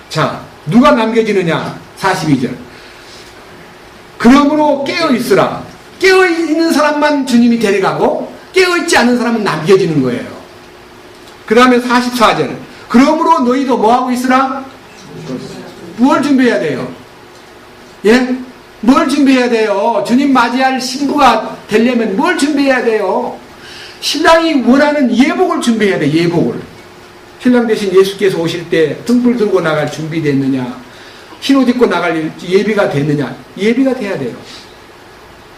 자 누가 남겨지느냐 42절 그러므로 깨어있으라. 깨어있는 사람만 주님이 데려가고 깨어있지 않은 사람은 남겨지는 거예요. 그 다음에 44절 그러므로 너희도 뭐하고 있으라? 뭘 준비해야 돼요? 예? 뭘 준비해야 돼요? 주님 맞이할 신부가 되려면 뭘 준비해야 돼요? 신랑이 원하는 예복을 준비해야 돼. 예복을. 신랑 대신 예수께서 오실 때 등불 들고 나갈 준비됐느냐, 흰옷 입고 나갈 예비가 됐느냐. 예비가 돼야 돼요.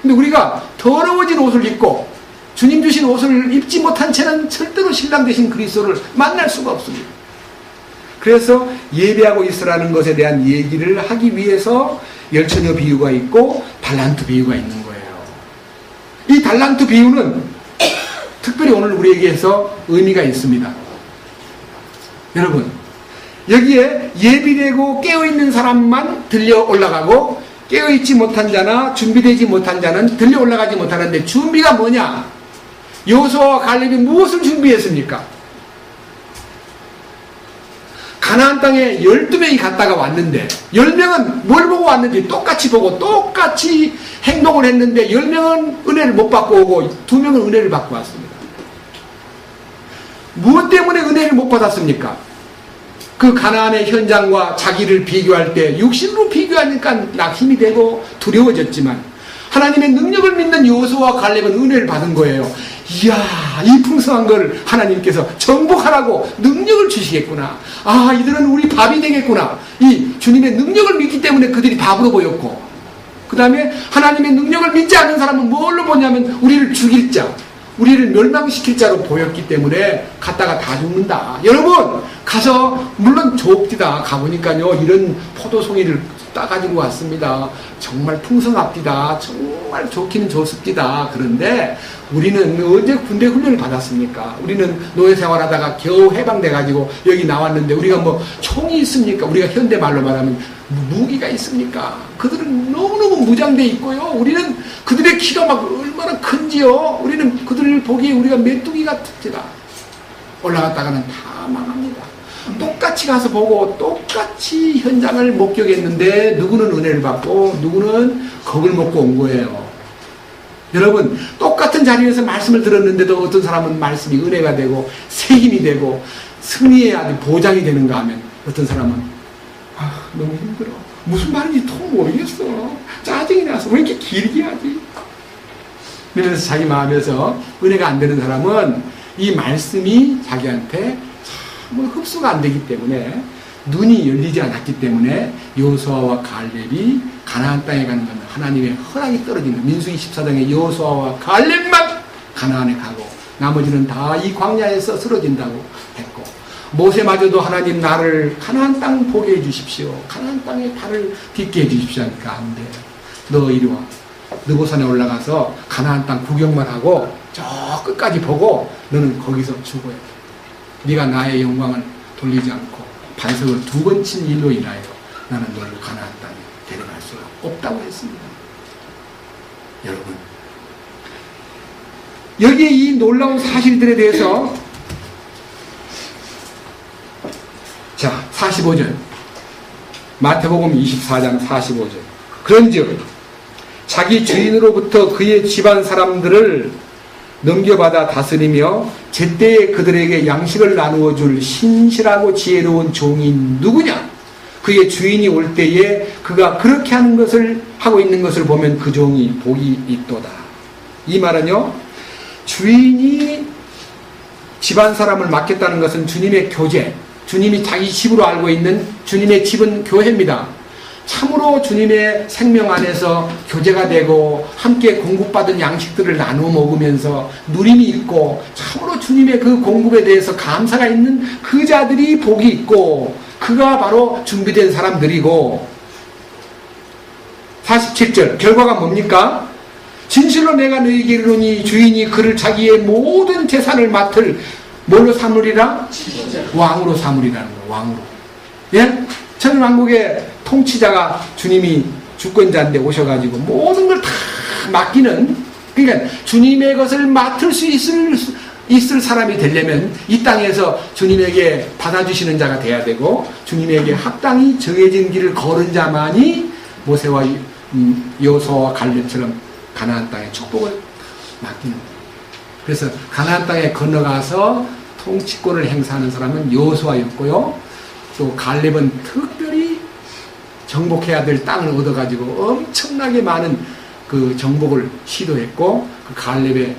근데 우리가 더러워진 옷을 입고 주님 주신 옷을 입지 못한 채는 절대로 신랑 대신 그리스도를 만날 수가 없습니다. 그래서 예배하고 있으라는 것에 대한 얘기를 하기 위해서 열처녀 비유가 있고 달란트 비유가 있는 거예요. 이 달란트 비유는 특별히 오늘 우리에게서 의미가 있습니다. 여러분 여기에 예비되고 깨어있는 사람만 들려 올라가고 깨어있지 못한 자나 준비되지 못한 자는 들려 올라가지 못하는데 준비가 뭐냐? 여호수아와 갈렙이 무엇을 준비했습니까? 가나안 땅에 12명이 갔다가 왔는데 10명은 뭘 보고 왔는지 똑같이 보고 똑같이 행동을 했는데 10명은 은혜를 못 받고 오고 2명은 은혜를 받고 왔습니다. 무엇 때문에 은혜를 못 받았습니까? 그 가나안의 현장과 자기를 비교할 때 육신으로 비교하니까 낙심이 되고 두려워졌지만 하나님의 능력을 믿는 여호수아와 갈렙은 은혜를 받은 거예요. 이야, 이 풍성한 걸 하나님께서 정복하라고 능력을 주시겠구나. 아, 이들은 우리 밥이 되겠구나. 이 주님의 능력을 믿기 때문에 그들이 밥으로 보였고, 그 다음에 하나님의 능력을 믿지 않는 사람은 뭘로 보냐면 우리를 죽일 자, 우리를 멸망시킬 자로 보였기 때문에 갔다가 다 죽는다. 여러분, 가서 물론 좁디다 가보니까요 이런 포도송이를 따가지고 왔습니다. 정말 풍성합디다. 정말 좋기는 좋습디다. 그런데 우리는 언제 군대 훈련을 받았습니까? 우리는 노예생활하다가 겨우 해방돼가지고 여기 나왔는데 우리가 뭐 총이 있습니까? 우리가 현대말로 말하면 무기가 있습니까? 그들은 너무너무 무장돼 있고요. 우리는 그들의 키가 막 얼마나 큰지요. 우리는 그들을 보기에 우리가 메뚜기 같습니다. 올라갔다가는 다 망합니다. 똑같이 가서 보고 똑같이 현장을 목격했는데 누구는 은혜를 받고 누구는 겁을 먹고 온 거예요. 여러분 똑같은 자리에서 말씀을 들었는데도 어떤 사람은 말씀이 은혜가 되고 새 힘이 되고 승리의 아주 보장이 되는가 하면 어떤 사람은 너무 힘들어. 무슨 말인지 통 모르겠어. 짜증이 나서 왜 이렇게 길게 하지? 이러면서 자기 마음에서 은혜가 안 되는 사람은 이 말씀이 자기한테 참 흡수가 안 되기 때문에 눈이 열리지 않았기 때문에 여호수아와 갈렙이 가나안 땅에 가는 건 하나님의 허락이 떨어지는 민수기 14장에 여호수아와 갈렙만 가나안에 가고 나머지는 다 이 광야에서 쓰러진다고 했고 모세마저도 하나님 나를 가나안 땅 보게 해주십시오. 가나안 땅에 발을 딛게 해주십시오 하니까 안 돼. 너 이리 와. 느보산에 올라가서 가나안 땅 구경만 하고 저 끝까지 보고 너는 거기서 죽어야 돼. 네가 나의 영광을 돌리지 않고 반석을 2번 친 일로 인하여 나는 너를 가나안 땅에 데려갈 수가 없다고 했습니다. 여러분 여기에 이 놀라운 사실들에 대해서 자 45절 마태복음 24장 45절 그런즉 자기 주인으로부터 그의 집안 사람들을 넘겨받아 다스리며 제때에 그들에게 양식을 나누어 줄 신실하고 지혜로운 종이 누구냐? 그의 주인이 올 때에 그가 그렇게 하는 것을 하고 있는 것을 보면 그 종이 복이 있도다. 이 말은요 주인이 집안 사람을 맡겠다는 것은 주님의 교제, 주님이 자기 집으로 알고 있는 주님의 집은 교회입니다. 참으로 주님의 생명 안에서 교제가 되고 함께 공급받은 양식들을 나누어 먹으면서 누림이 있고 참으로 주님의 그 공급에 대해서 감사가 있는 그 자들이 복이 있고 그가 바로 준비된 사람들이고 47절 결과가 뭡니까? 진실로 내가 너희에게 이르노니 주인이 그를 자기의 모든 재산을 맡을 뭘로 삼으리라? 왕으로 삼으리라는 거예요. 왕으로. 예? 천왕국의 통치자가 주님이 주권자인데 오셔가지고 모든 걸 다 맡기는 그러니까 주님의 것을 맡을 수 있을 사람이 되려면 이 땅에서 주님에게 받아주시는 자가 돼야 되고 주님에게 합당히 정해진 길을 걸은 자만이 모세와 여호수아와 갈렙처럼 가나안 땅의 축복을 맡기는 거예요. 그래서 가나안 땅에 건너가서 통치권을 행사하는 사람은 여호수아였고요. 또 갈렙은 특별히 정복해야 될 땅을 얻어가지고 엄청나게 많은 그 정복을 시도했고 그 갈렙의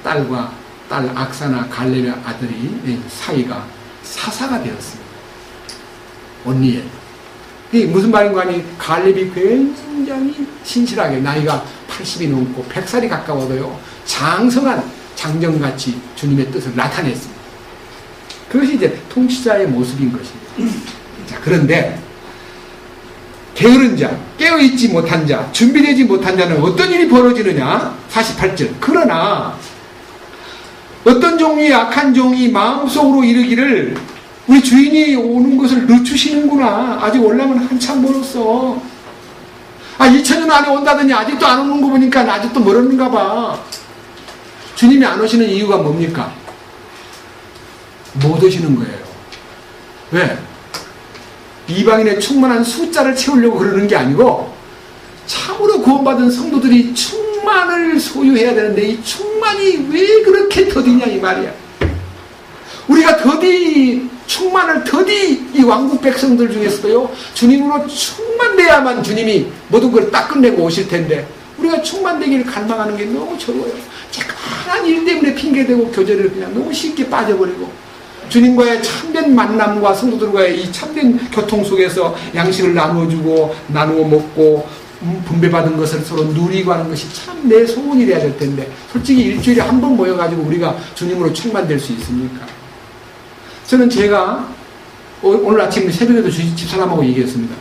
딸과 딸 악사나 갈렙의 아들이 사이가 사사가 되었습니다. 언니의. 이게 무슨 말인가 하니 갈렙이 굉장히 신실하게 나이가 80이 넘고 100살이 가까워도요 장성한 장정같이 주님의 뜻을 나타냈습니다. 그것이 이제 통치자의 모습인 것입니다. 자, 그런데 게으른 자, 깨어있지 못한 자, 준비되지 못한 자는 어떤 일이 벌어지느냐? 48절. 그러나 어떤 종이 악한 종이 마음속으로 이르기를 우리 주인이 오는 것을 늦추시는구나. 아직 올라면 한참 멀었어. 2000년 안에 온다더니 아직도 안 오는 거 보니까 아직도 멀었는가 봐. 주님이 안 오시는 이유가 뭡니까? 못 오시는 거예요. 왜? 이방인의 충만한 숫자를 채우려고 그러는 게 아니고 참으로 구원받은 성도들이 충만을 소유해야 되는데 이 충만이 왜 그렇게 더디냐 이 말이야. 우리가 충만을 이 왕국 백성들 중에서도요 주님으로 충만돼야만 주님이 모든 걸 딱 끝내고 오실 텐데 우리가 충만되기를 갈망하는 게 너무 저로워요. 작은 일 때문에 핑계대고 교제를 그냥 너무 쉽게 빠져버리고 주님과의 참된 만남과 성도들과의 이 참된 교통 속에서 양식을 나누어주고 나누어 먹고 분배받은 것을 서로 누리고 하는 것이 참 내 소원이 돼야 될 텐데 솔직히 일주일에 한 번 모여가지고 우리가 주님으로 충만될 수 있습니까? 저는 제가 오늘 아침 새벽에도 집사람하고 얘기했습니다.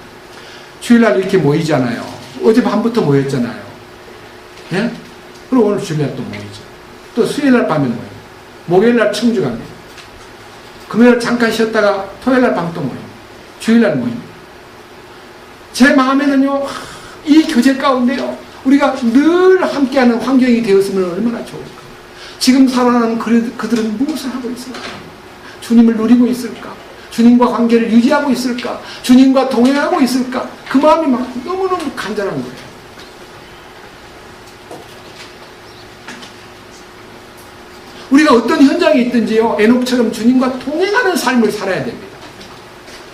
주일날 이렇게 모이잖아요. 어젯밤부터 모였잖아요. 예? 그리고 오늘 주일날 또 모이죠. 또 수요일날 밤에 모여요. 목요일날 청주 갑니다. 금요일 잠깐 쉬었다가 토요일날 밤 또 모여요. 주일날 모입니다. 제 마음에는요, 이 교제 가운데요, 우리가 늘 함께하는 환경이 되었으면 얼마나 좋을까. 지금 살아가는 그들은 무엇을 하고 있을까? 주님을 누리고 있을까? 주님과 관계를 유지하고 있을까? 주님과 동행하고 있을까? 그 마음이 막 너무너무 간절한 거예요. 우리가 어떤 현장에 있든지요, 에녹처럼 주님과 동행하는 삶을 살아야 됩니다.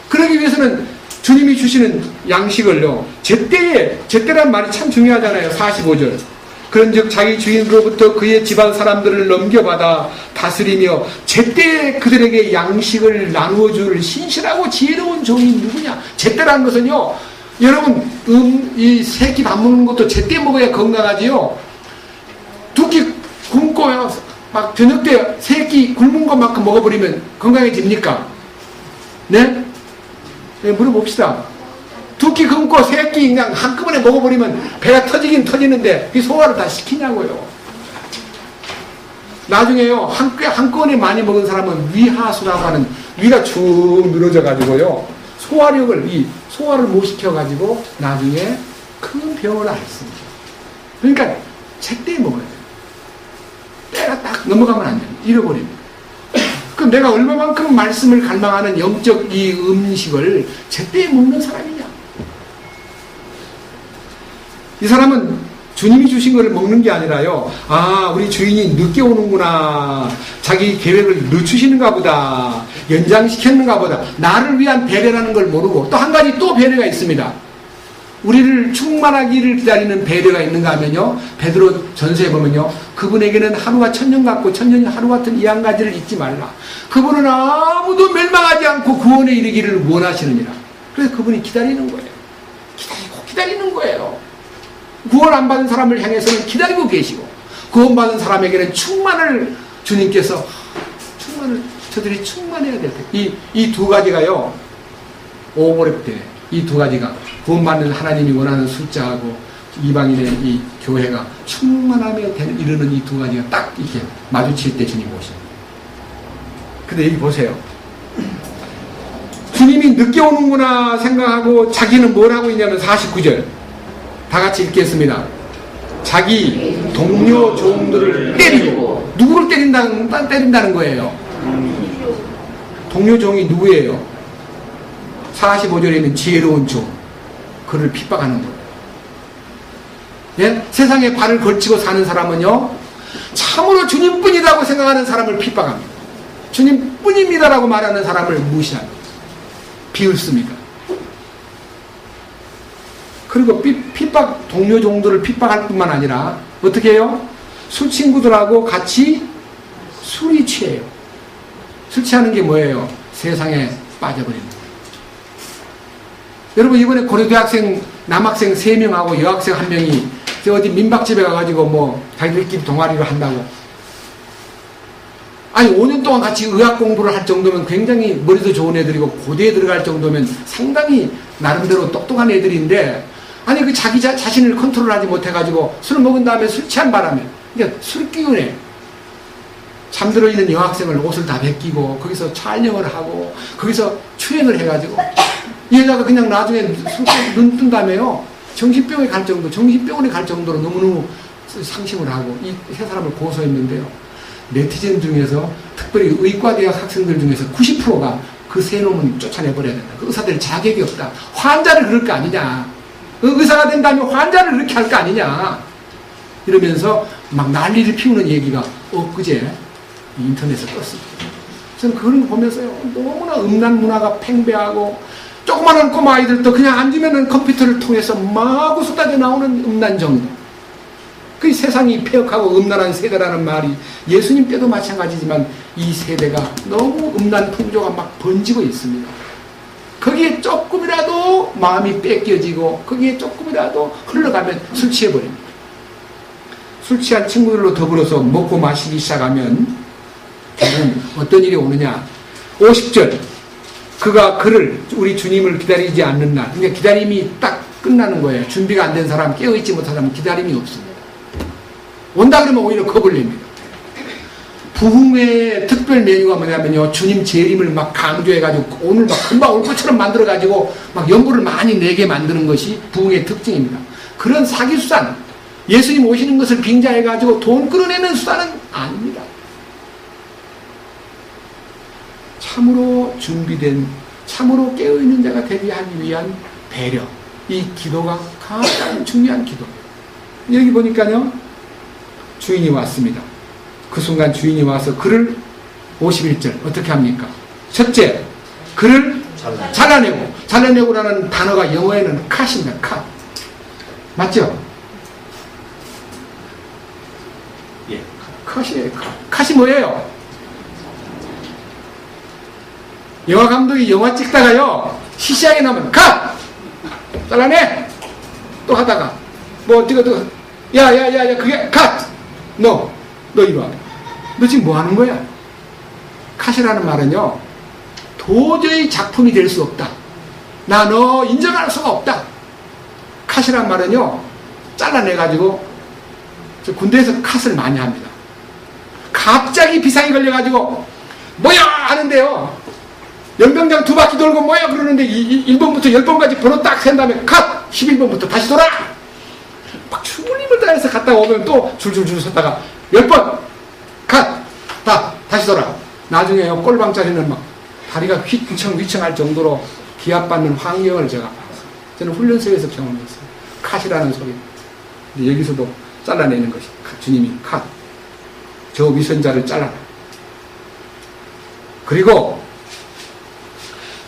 그러기 위해서는 주님이 주시는 양식을요, 제때란 말이 참 중요하잖아요. 45절. 그런즉 자기 주인으로부터 그의 집안 사람들을 넘겨받아 다스리며 제때에 그들에게 양식을 나누어 줄 신실하고 지혜로운 종이 누구냐? 제때라는 것은요, 여러분 이 새끼 밥 먹는 것도 제때 먹어야 건강하지요. 두 끼 굶고요, 막 저녁 때 새끼 굶은 것만큼 먹어버리면 건강해집니까? 네? 네, 물어봅시다. 두 끼 굶고 세 끼 그냥 한꺼번에 먹어버리면 배가 터지긴 터지는데 그 소화를 다 시키냐고요. 나중에요, 한꺼번에 많이 먹은 사람은 위하수라고 하는, 위가 쭉 늘어져 가지고요, 소화를 못 시켜 가지고 나중에 큰 병을 앓습니다. 그러니까 제때 먹어야 돼요. 때가 딱 넘어가면 안 돼요. 잃어버립니다. 그럼 내가 얼마만큼 말씀을 갈망하는 영적 이 음식을 제때 먹는 사람이냐? 이 사람은 주님이 주신 것을 먹는 게 아니라요, 아, 우리 주인이 늦게 오는구나, 자기 계획을 늦추시는가 보다, 연장시켰는가 보다, 나를 위한 배려라는 걸 모르고, 또 한 가지 또 배려가 있습니다. 우리를 충만하기를 기다리는 배려가 있는가 하면요, 베드로 전서에 보면요, 그분에게는 하루가 천년 같고 천년이 하루 같은 이 한 가지를 잊지 말라. 그분은 아무도 멸망하지 않고 구원에 이르기를 원하시느니라. 그래서 그분이 기다리는 거예요. 기다리는 거예요. 구원 안 받은 사람을 향해서는 기다리고 계시고, 구원 받은 사람에게는 충만을 주님께서 저들이 충만해야 될 때, 이 두 가지가요, 오버랩 때 이 두 가지가 구원받는 하나님이 원하는 숫자하고 이방인의 이 교회가 충만함에 이르는 이 두 가지가 딱 이렇게 마주칠 때 주님 오십니다. 근데 여기 보세요. 주님이 늦게 오는구나 생각하고 자기는 뭘 하고 있냐면 49절 다 같이 읽겠습니다. 자기 동료 종들을 때리고, 누구를 때린다는 거예요? 동료 종이 누구예요? 45절에 있는 지혜로운 종, 그를 핍박하는 거예요. 예? 세상에 발을 걸치고 사는 사람은요, 참으로 주님뿐이라고 생각하는 사람을 핍박합니다. 주님뿐입니다라고 말하는 사람을 무시합니다. 비웃습니다. 그리고 동료 종들을 핍박할 뿐만 아니라 어떻게 해요? 술 친구들하고 같이 술이 취해요. 술 취하는 게 뭐예요? 세상에 빠져버립니다. 여러분, 이번에 고려대학생 남학생 3명하고 여학생 1명이 어디 민박집에 가가지고 자기들끼리 동아리를 한다고. 아니, 5년 동안 같이 의학 공부를 할 정도면 굉장히 머리도 좋은 애들이고 고대에 들어갈 정도면 상당히 나름대로 똑똑한 애들인데, 아니 그 자기 자신을 컨트롤하지 못해가지고 술 먹은 다음에 술 취한 바람에 이제 술 기운에 잠들어 있는 여학생을 옷을 다 벗기고 거기서 촬영을 하고 거기서 추행을 해가지고 이 여자가 그냥 나중에 눈 뜬 다음에요, 정신병원에 갈 정도로 너무너무 상심을 하고 이 세 사람을 고소했는데요, 네티즌 중에서 특별히 의과대학 학생들 중에서 90%가 그 세 놈은 쫓아내버려야 된다. 그 의사들이 자격이 없다. 환자를 그럴 거 아니냐. 의사가 된다면 환자를 그렇게 할 거 아니냐. 이러면서 막 난리를 피우는 얘기가 엊그제 인터넷에 떴습니다. 저는 그런 거 보면서요, 너무나 음란 문화가 팽배하고, 조그마한 꼬마 아이들도 그냥 앉으면은 컴퓨터를 통해서 마구 쏟아져 나오는 음란 정도. 그 세상이 폐역하고 음란한 세대라는 말이 예수님 때도 마찬가지지만 이 세대가 너무 음란 풍조가 막 번지고 있습니다. 거기에 조금이라도 마음이 뺏겨지고 거기에 조금이라도 흘러가면 술 취해버립니다. 술 취한 친구들로 더불어서 먹고 마시기 시작하면 결국은 어떤 일이 오느냐. 50절 그가 그를 우리 주님을 기다리지 않는 날, 그러니까 기다림이 딱 끝나는 거예요. 준비가 안 된 사람, 깨어있지 못한 사람은 기다림이 없습니다. 온다 그러면 오히려 겁을 냅니다. 부흥회의 특별 메뉴가 뭐냐면요, 주님 재림을 막 강조해가지고 오늘 막 금방 올 것처럼 만들어가지고 막 연보를 많이 내게 만드는 것이 부흥회의 특징입니다. 그런 사기수단, 예수님 오시는 것을 빙자해가지고 돈 끌어내는 수단은 아닙니다. 참으로 준비된, 참으로 깨어있는 자가 되게 하기 위한 배려, 이 기도가 가장 중요한 기도입니다. 여기 보니까요, 주인이 왔습니다. 그 순간 주인이 와서 그를 51절 어떻게 합니까? 첫째, 그를 잘라내고, 잘라내고라는 단어가 영어에는 컷입니다. 컷. 맞죠? 예, 컷이에요. 컷이 뭐예요? 영화 감독이 영화 찍다가요, 시시하게 나오면 컷! 잘라내! 또 하다가 뭐 어떻게 야야야야 그게 컷! 너 이리 와. 너 지금 뭐 하는 거야? 컷이라는 말은요, 도저히 작품이 될 수 없다. 나 너 인정할 수가 없다. 컷이란 말은요, 잘라내가지고, 저 군대에서 컷을 많이 합니다. 갑자기 비상이 걸려가지고 뭐야 하는데요, 연병장 2바퀴 돌고 뭐야 그러는데 1번부터 10번까지 번호 딱 센 다음에 컷! 11번부터 다시 돌아! 막 죽을 힘을 다해서 갔다가 오면 또 줄줄줄 섰다가 10번! 컷! 다시 돌아! 나중에요, 꼴방짜리는 막 다리가 휘청휘청할 정도로 기압받는 환경을 제가 봤어요. 저는 훈련소에서 경험했어요. 컷이라는 소리. 여기서도 잘라내는 것이 주님이 컷! 저 위선자를 잘라라. 그리고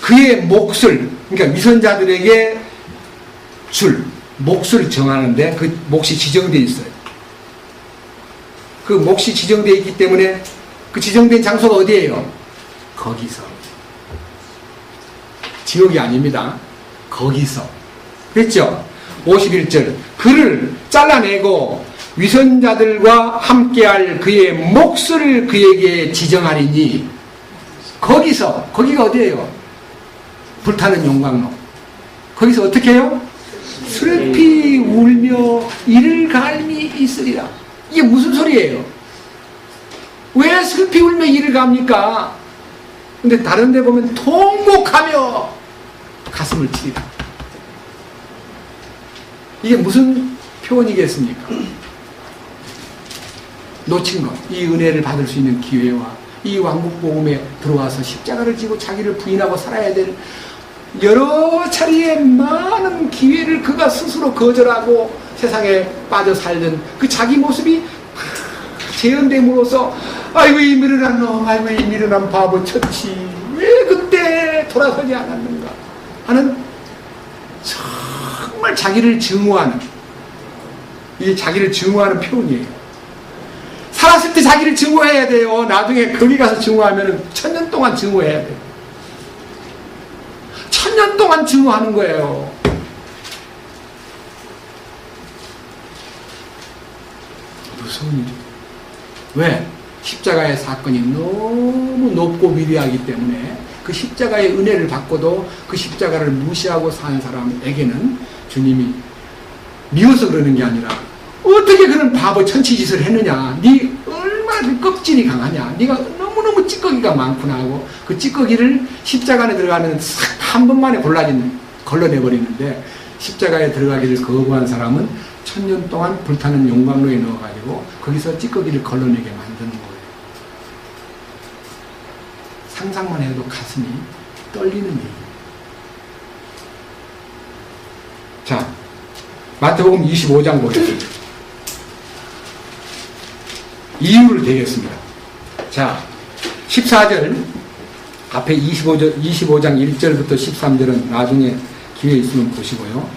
그의 몫을, 그러니까 위선자들에게 줄 몫을 정하는데 그 몫이 지정되어 있어요. 그 몫이 지정되어 있기 때문에 그 지정된 장소가 어디예요? 거기서. 지옥이 아닙니다. 거기서. 그랬죠? 51절. 그를 잘라내고 위선자들과 함께할 그의 몫을 그에게 지정하리니, 거기서, 거기가 어디예요? 불타는 용광로. 거기서 어떻게 해요? 슬피 울며 이를 갈미 있으리라. 이게 무슨 소리예요? 왜 슬피 울며 이를 갑니까? 근데 다른 데 보면 통곡하며 가슴을 치리라. 이게 무슨 표현이겠습니까? 놓친 것, 이 은혜를 받을 수 있는 기회와 이 왕국복음에 들어와서 십자가를 지고 자기를 부인하고 살아야 될 여러 차례의 많은 기회를 그가 스스로 거절하고 세상에 빠져 살던 그 자기 모습이 재현됨으로써 아이고 이 미련한 놈, 아이고 이 미련한 바보 처치, 왜 그때 돌아서지 않았는가 하는, 정말 자기를 증오하는, 이게 자기를 증오하는 표현이에요. 살았을 때 자기를 증오해야 돼요. 나중에 거기 가서 증오하면 1000년 동안 증오해야 돼요. 1000년 동안 증오하는 거예요. 무서운 일이에요. 왜? 십자가의 사건이 너무 높고 위대하기 때문에 그 십자가의 은혜를 받고도 그 십자가를 무시하고 사는 사람에게는 주님이 미워서 그러는 게 아니라, 어떻게 그런 바보 천치짓을 했느냐, 네 얼마나 껍질이 강하냐, 네가 너무너무 찌꺼기가 많구나 하고 그 찌꺼기를 십자가 안에 들어가면 싹 한 번만에 걸러내버리는데, 십자가에 들어가기를 거부한 사람은 1000년 동안 불타는 용광로에 넣어가지고 거기서 찌꺼기를 걸러내게 만드는 거예요. 상상만 해도 가슴이 떨리는 얘기예요. 자, 마태복음 25장 보겠습니다. 이유를 대겠습니다. 자, 14절, 앞에 25장 1절부터 13절은 나중에 기회 있으면 보시고요.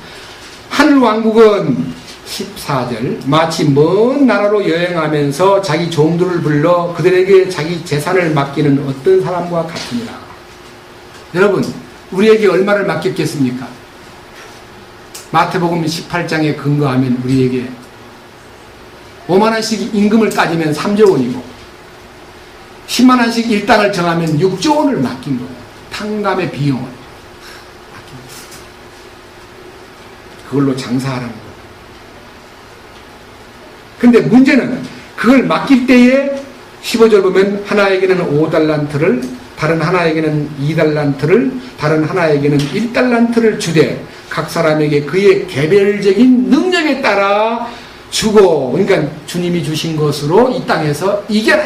하늘왕국은 14절, 마치 먼 나라로 여행하면서 자기 종들을 불러 그들에게 자기 재산을 맡기는 어떤 사람과 같으니라. 여러분, 우리에게 얼마를 맡겼겠습니까? 마태복음 18장에 근거하면 우리에게 5만원씩 임금을 따지면 3조 원이고 10만원씩 일당을 정하면 6조 원을 맡긴 거예요. 탕감의 비용을 그걸로 장사하라는 거예요. 근데 문제는 그걸 맡길 때에 15절 보면 하나에게는 5달란트를, 다른 하나에게는 2달란트를, 다른 하나에게는 1달란트를 주되 각 사람에게 그의 개별적인 능력에 따라 주고, 그러니까 주님이 주신 것으로 이 땅에서 이겨라.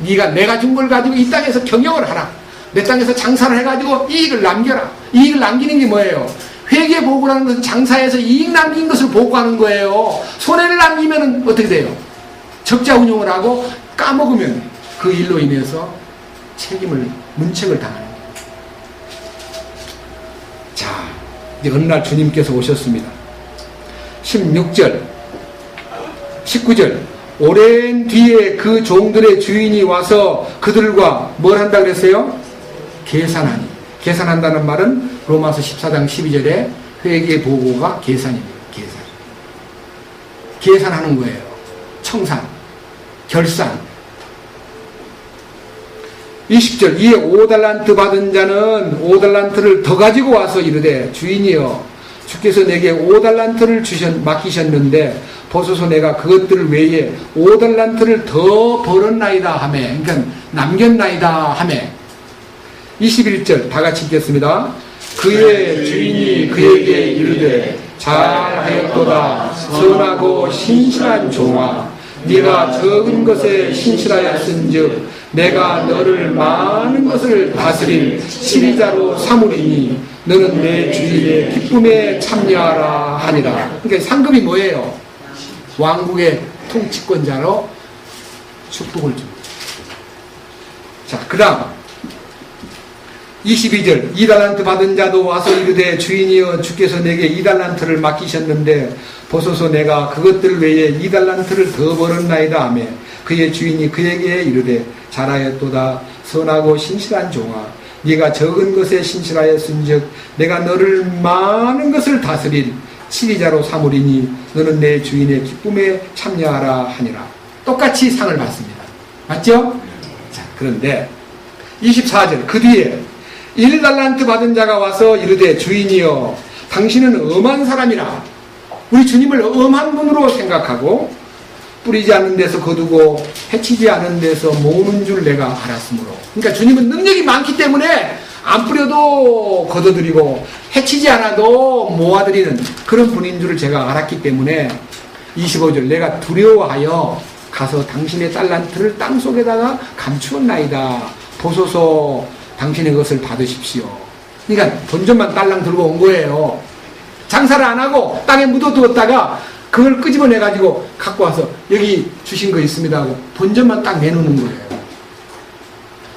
네가 내가 준 걸 가지고 이 땅에서 경영을 하라. 내 땅에서 장사를 해가지고 이익을 남겨라. 이익을 남기는 게 뭐예요? 회계 보고라는 것은 장사해서 이익 남긴 것을 보고하는 거예요. 손해를 남기면 어떻게 돼요? 적자 운용을 하고 까먹으면 그 일로 인해서 책임을, 문책을 당하는 거예요. 자, 이제 어느 날 주님께서 오셨습니다. 16절, 19절. 오랜 뒤에 그 종들의 주인이 와서 그들과 뭘 한다 그랬어요? 계산하니. 계산한다는 말은 로마서 14장 12절에 회계 보고가 계산입니다. 계산하는 거예요. 청산, 결산. 20절. 이에 5달란트 받은 자는 5달란트를 더 가지고 와서 이르되 주인이여 주께서 내게 5달란트를 맡기셨는데 보소서 내가 그것들 외에 5달란트를 더 벌었나이다 하매, 그러니까 남겼나이다 하매. 21절 다 같이 읽겠습니다. 그의 주인이 그에게 이르되 잘하였도다 선하고 신실한 종아, 네가 적은 것에 신실하였은즉 내가 너를 많은 것을 다스릴 치리자로 삼으리니 너는 내 주인의 기쁨에 참여하라 하니라. 그러니까 상급이 뭐예요? 왕국의 통치권자로 축복을 줍니다. 자, 그 다음 22절. 2달란트 받은 자도 와서 이르되 주인이여 주께서 내게 2달란트를 맡기셨는데 보소서 내가 그것들 외에 2달란트를 더 벌었나이다 하며 그의 주인이 그에게 이르되 잘하였도다 선하고 신실한 종아, 네가 적은 것에 신실하였은즉 내가 너를 많은 것을 다스릴 치리자로 삼으리니 너는 내 주인의 기쁨에 참여하라 하니라. 똑같이 상을 받습니다. 맞죠? 자, 그런데 24절. 그 뒤에 1달란트 받은 자가 와서 이르되 주인이여 당신은 엄한 사람이라. 우리 주님을 엄한 분으로 생각하고 뿌리지 않는 데서 거두고 해치지 않은 데서 모으는 줄 내가 알았으므로. 그러니까 주님은 능력이 많기 때문에 안 뿌려도 거둬들이고 해치지 않아도 모아들이는 그런 분인 줄을 제가 알았기 때문에 25절. 내가 두려워하여 가서 당신의 달란트를 땅속에다가 감추었나이다. 보소서 당신의 것을 받으십시오. 그러니까 본전만 딸랑 들고 온 거예요. 장사를 안 하고 땅에 묻어두었다가 그걸 끄집어내가지고 갖고 와서 여기 주신 거 있습니다 하고 본전만 딱 내놓는 거예요.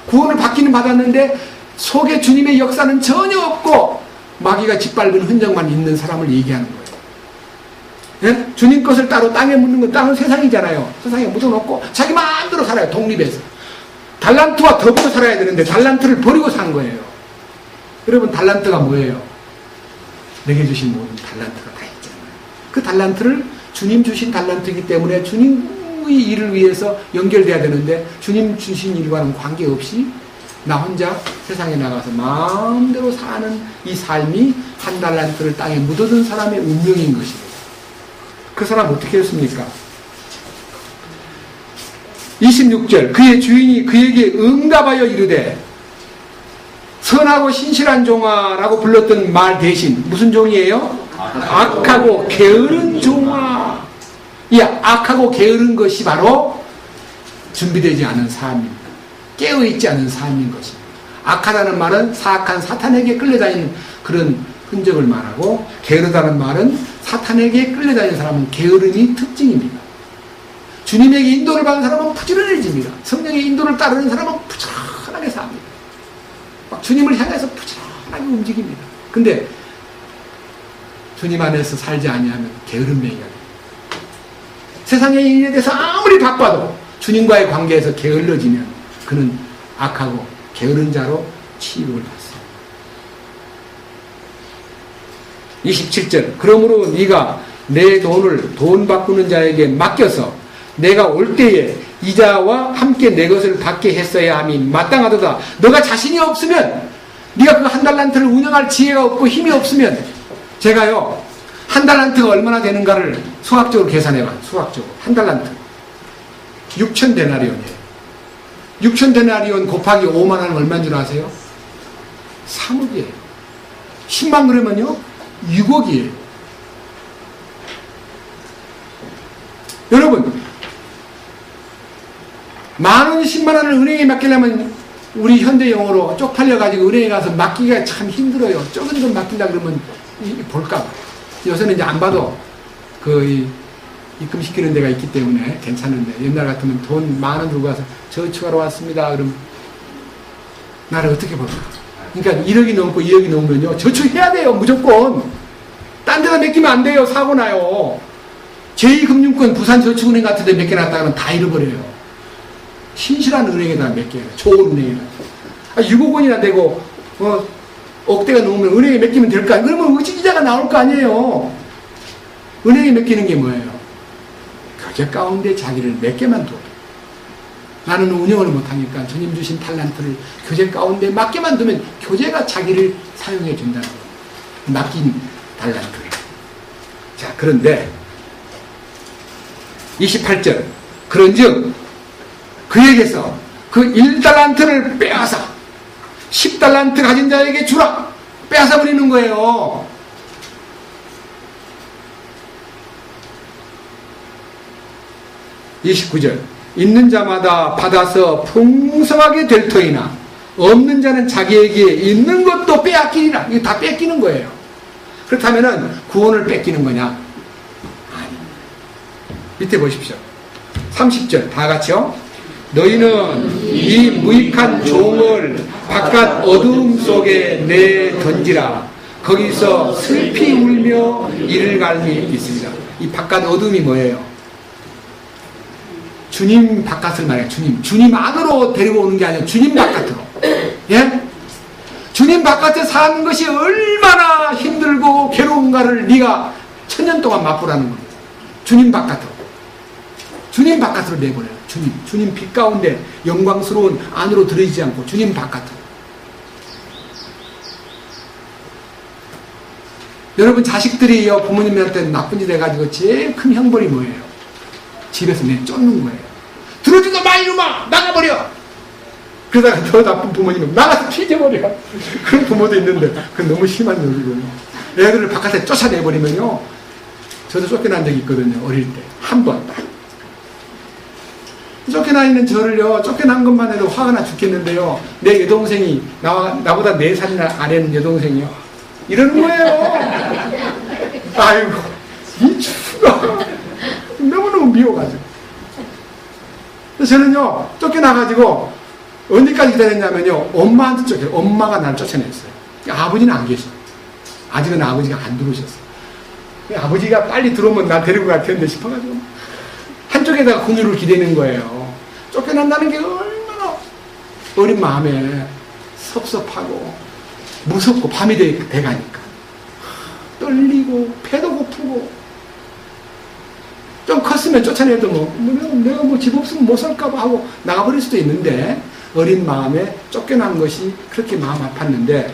구원을 받기는 받았는데 속에 주님의 역사는 전혀 없고 마귀가 짓밟은 흔적만 있는 사람을 얘기하는 거예요. 예? 주님 것을 따로 땅에 묻는 건 땅은 세상이잖아요. 세상에 묻어놓고 자기 마음대로 살아요. 독립해서. 달란트와 더불어 살아야 되는데 달란트를 버리고 산 거예요. 여러분 달란트가 뭐예요? 내게 주신 모든 달란트가 다 있잖아요. 그 달란트를 주님 주신 달란트이기 때문에 주님의 일을 위해서 연결돼야 되는데 주님 주신 일과는 관계없이 나 혼자 세상에 나가서 마음대로 사는 이 삶이 한 달란트를 땅에 묻어둔 사람의 운명인 것입니다. 그 사람 어떻게 했습니까? 26절. 그의 주인이 그에게 응답하여 이르되 선하고 신실한 종아라고 불렀던 말 대신 무슨 종이에요? 악하고 게으른 종아. 이 악하고 게으른 것이 바로 준비되지 않은 삶입니다. 깨어있지 않은 삶인 것입니다. 악하다는 말은 사악한 사탄에게 끌려다니는 그런 흔적을 말하고 게으르다는 말은 사탄에게 끌려다니는 사람은 게으름이 특징입니다. 주님에게 인도를 받는 사람은 부지런해집니다. 성령의 인도를 따르는 사람은 부지런하게 삽니다. 막 주님을 향해서 부지런하게 움직입니다. 근데 주님 안에서 살지 아니하면 게으름맹이가 됩니다. 세상의 일에 대해서 아무리 바빠도 주님과의 관계에서 게을러지면 그는 악하고 게으른 자로 취급을 받습니다. 27절. 그러므로 네가 내 돈을 돈 바꾸는 자에게 맡겨서 내가 올 때에 이자와 함께 내 것을 받게 했어야 함이 마땅하도다. 너가 자신이 없으면 네가 그 한 달란트를 운영할 지혜가 없고 힘이 없으면 제가요 한 달란트가 얼마나 되는가를 수학적으로 계산해봐. 수학적으로 한 달란트 6천 데나리온이에요. 6천 데나리온 곱하기 5만 원은 얼마인 줄 아세요? 3억이에요. 10만 그러면요 6억이에요. 여러분 만 원, 10만 원을 은행에 맡기려면 우리 현대용어로 쪽팔려가지고 은행에 가서 맡기기가 참 힘들어요. 적은 돈 맡긴다 그러면 볼까. 요새는 이제 안 봐도 입금시키는 데가 있기 때문에 괜찮은데 옛날 같으면 돈 만 원 들고 가서 저축하러 왔습니다. 그럼 나를 어떻게 볼까? 그러니까 1억이 넘고 2억이 넘으면요 저축해야 돼요. 무조건. 딴 데다 맡기면 안 돼요. 사고 나요. 제2금융권 부산저축은행 같은 데 맡겨놨다가는 다 잃어버려요. 신실한 은행에다 맡겨요. 좋은 은행에다. 6억 원이나 되고 억대가 넘으면 은행에 맡기면 될까? 그러면 의지기자가 나올 거 아니에요. 은행에 맡기는 게 뭐예요? 교재 가운데 자기를 몇 개만 둬. 나는 운영을 못하니까 주님 주신 탈란트를 교재 가운데 맡게만 두면 교재가 자기를 사용해 준다는 거예요. 맡긴 탈란트를. 자, 그런데 28절 그런즉 그에게서 그 1달란트를 빼앗아 10달란트 가진 자에게 주라. 빼앗아 버리는 거예요. (29절) 있는 자마다 받아서 풍성하게 될 터이나 없는 자는 자기에게 있는 것도 빼앗기리라. 이게 다 뺏기는 거예요. 그렇다면은 구원을 뺏기는 거냐? 아니. 밑에 보십시오. 30절 다 같이요. 너희는 이 무익한 종을 바깥 어두움 속에 내던지라. 거기서 슬피 울며 이를 갈미 있습니다. 이 바깥 어두움이 뭐예요? 주님 바깥을 말해요. 주님 안으로 데리고 오는 게 아니라 주님 바깥으로. 예? 주님 바깥에 사는 것이 얼마나 힘들고 괴로운가를 네가 천년 동안 맛보라는 겁니다. 주님 바깥으로. 주님 바깥으로 내보내요. 주님 빛 가운데 영광스러운 안으로 들이지 않고 주님 바깥으로. 여러분 자식들이요 부모님한테 나쁜 짓 해가지고 제일 큰 형벌이 뭐예요? 집에서 쫓는 거예요. 들어주도 마 이놈아 나가버려. 그러다가 더 나쁜 부모님은 나가서 튀겨버려. 그런 부모도 있는데 그건 너무 심한 놈이거든요. 애들을 바깥에 쫓아내버리면요. 저도 쫓겨난 적이 있거든요. 어릴 때 한 번. 쫓겨나 있는 저를요 쫓겨난 것만 해도 화가 나 죽겠는데요. 내 여동생이 나보다 4살이나 아래는 여동생이요 이러는 거예요. 아이고 이 추가 너무너무 미워가지고. 그래서 저는요 쫓겨나가지고 언제까지 기다렸냐면요 엄마한테 쫓겨요. 엄마가 날 쫓아냈어요. 아버지는 안 계셔. 아직은 아버지가 안 들어오셨어요. 아버지가 빨리 들어오면 나 데리고 갈 텐데 싶어가지고 한쪽에다가 공유를 기대는 거예요. 쫓겨난다는 게 얼마나 어린 마음에 섭섭하고 무섭고 밤이 돼가니까 떨리고 배도 고프고 좀 컸으면 쫓아내도 내가 집 없으면 못 살까봐 하고 나가버릴 수도 있는데 어린 마음에 쫓겨난 것이 그렇게 마음 아팠는데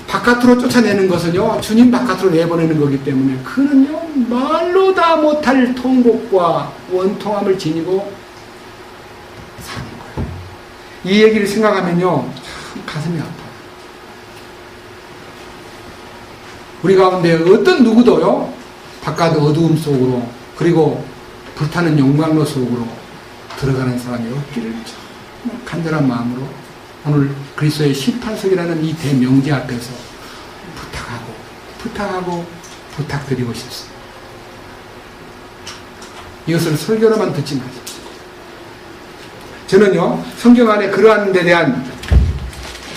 바깥으로 쫓아내는 것은요 주님 바깥으로 내보내는 거기 때문에 그는요 말로 다 못할 통곡과 원통함을 지니고 사는 거예요. 이 얘기를 생각하면요 참 가슴이 아파요. 우리 가운데 어떤 누구도요 바깥 어두움 속으로 그리고 불타는 용광로 속으로 들어가는 사람이 없기를 정말 간절한 마음으로 오늘 그리스도의 심판석이라는 이 대명제 앞에서 부탁드리고 싶습니다. 이것을 설교로만 듣지 마십시오. 저는요 성경 안에 그러한 데 대한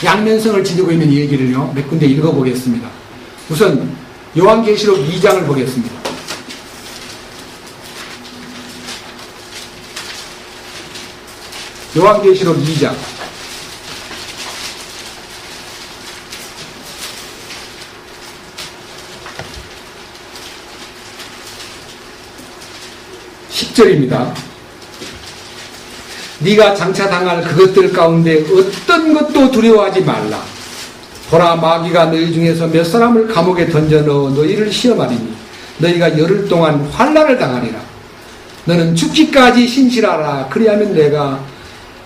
양면성을 지니고 있는 이 얘기를요 몇 군데 읽어보겠습니다. 우선 요한계시록 2장을 보겠습니다. 요한계시록 2장 10절입니다. 네가 장차 당할 그것들 가운데 어떤 것도 두려워하지 말라. 보라, 마귀가 너희 중에서 몇 사람을 감옥에 던져 넣어 너희를 시험하리니 너희가 열흘 동안 환난을 당하리라. 너는 죽기까지 신실하라. 그리하면 내가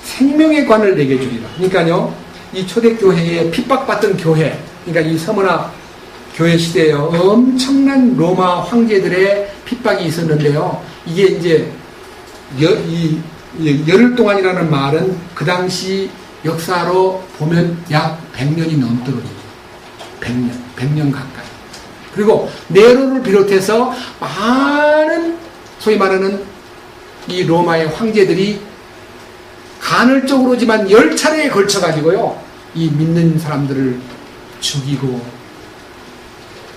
생명의 관을 내게 주리라. 그러니까요, 이 초대교회에 핍박받던 교회, 그러니까 이 서머나 교회 시대에 엄청난 로마 황제들의 핍박이 있었는데요. 이게 이제 열흘 동안이라는 말은 그 당시 역사로 보면 약 100년이 넘더거든요. 100년 가까이. 그리고 네로를 비롯해서 많은 소위 말하는 이 로마의 황제들이 간헐적으로지만 10차례에 걸쳐가지고요, 이 믿는 사람들을 죽이고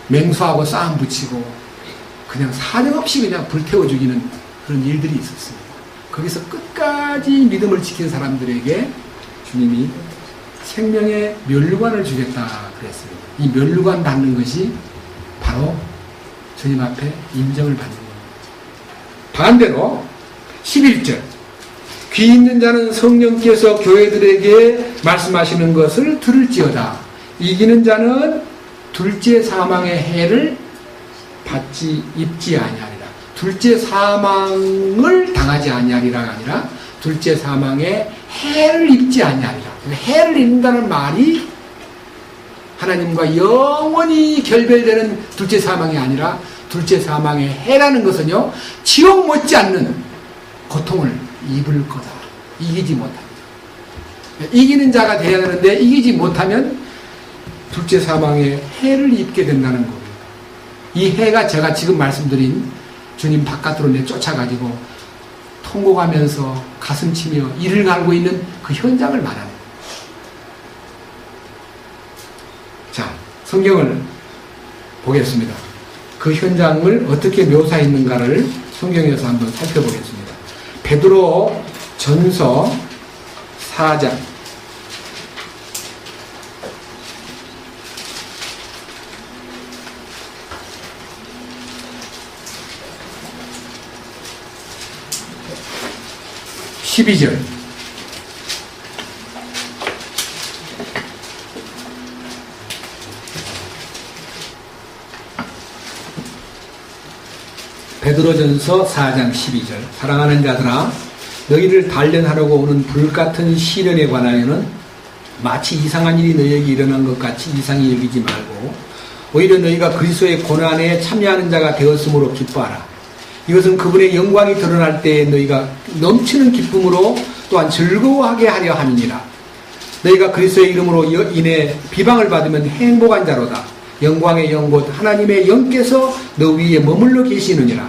맹수하고 싸움 붙이고 그냥 사정없이 그냥 불태워 죽이는 그런 일들이 있었습니다. 거기서 끝까지 믿음을 지킨 사람들에게 주님이 생명의 면류관을 주겠다 그랬습니다. 이 면류관 받는 것이 바로 주님 앞에 인정을 받는 겁니다. 반대로 11절, 귀 있는 자는 성령께서 교회들에게 말씀하시는 것을 들을지어다. 이기는 자는 둘째 사망의 해를 입지 아니하리라. 둘째 사망을 당하지 아니하리라가 아니라 둘째 사망의 해를 입지 아니하리라. 해를 입는다는 말이 하나님과 영원히 결별되는 둘째 사망이 아니라 둘째 사망의 해라는 것은요, 지옥 못지않는 고통을 입을 거다. 이기지 못합니다. 이기는 자가 되어야 되는데 이기지 못하면 둘째 사망의 해를 입게 된다는 겁니다. 이 해가 제가 지금 말씀드린 주님 바깥으로 내쫓아가지고 통곡하면서 가슴치며 이를 갈고 있는 그 현장을 말합니다. 자, 성경을 보겠습니다. 그 현장을 어떻게 묘사했는가를 성경에서 한번 살펴보겠습니다. 베드로 전서 4장 12절. 베드로전서 4장 12절. 사랑하는 자들아, 너희를 단련하려고 오는 불같은 시련에 관하여는 마치 이상한 일이 너희에게 일어난 것 같이 이상히 여기지 말고 오히려 너희가 그리스도의 고난에 참여하는 자가 되었으므로 기뻐하라. 이것은 그분의 영광이 드러날 때 너희가 넘치는 기쁨으로 또한 즐거워하게 하려 함이니라. 너희가 그리스도의 이름으로 인해 비방을 받으면 행복한 자로다. 영광의 영 곧 하나님의 영께서 너 위에 머물러 계시느니라.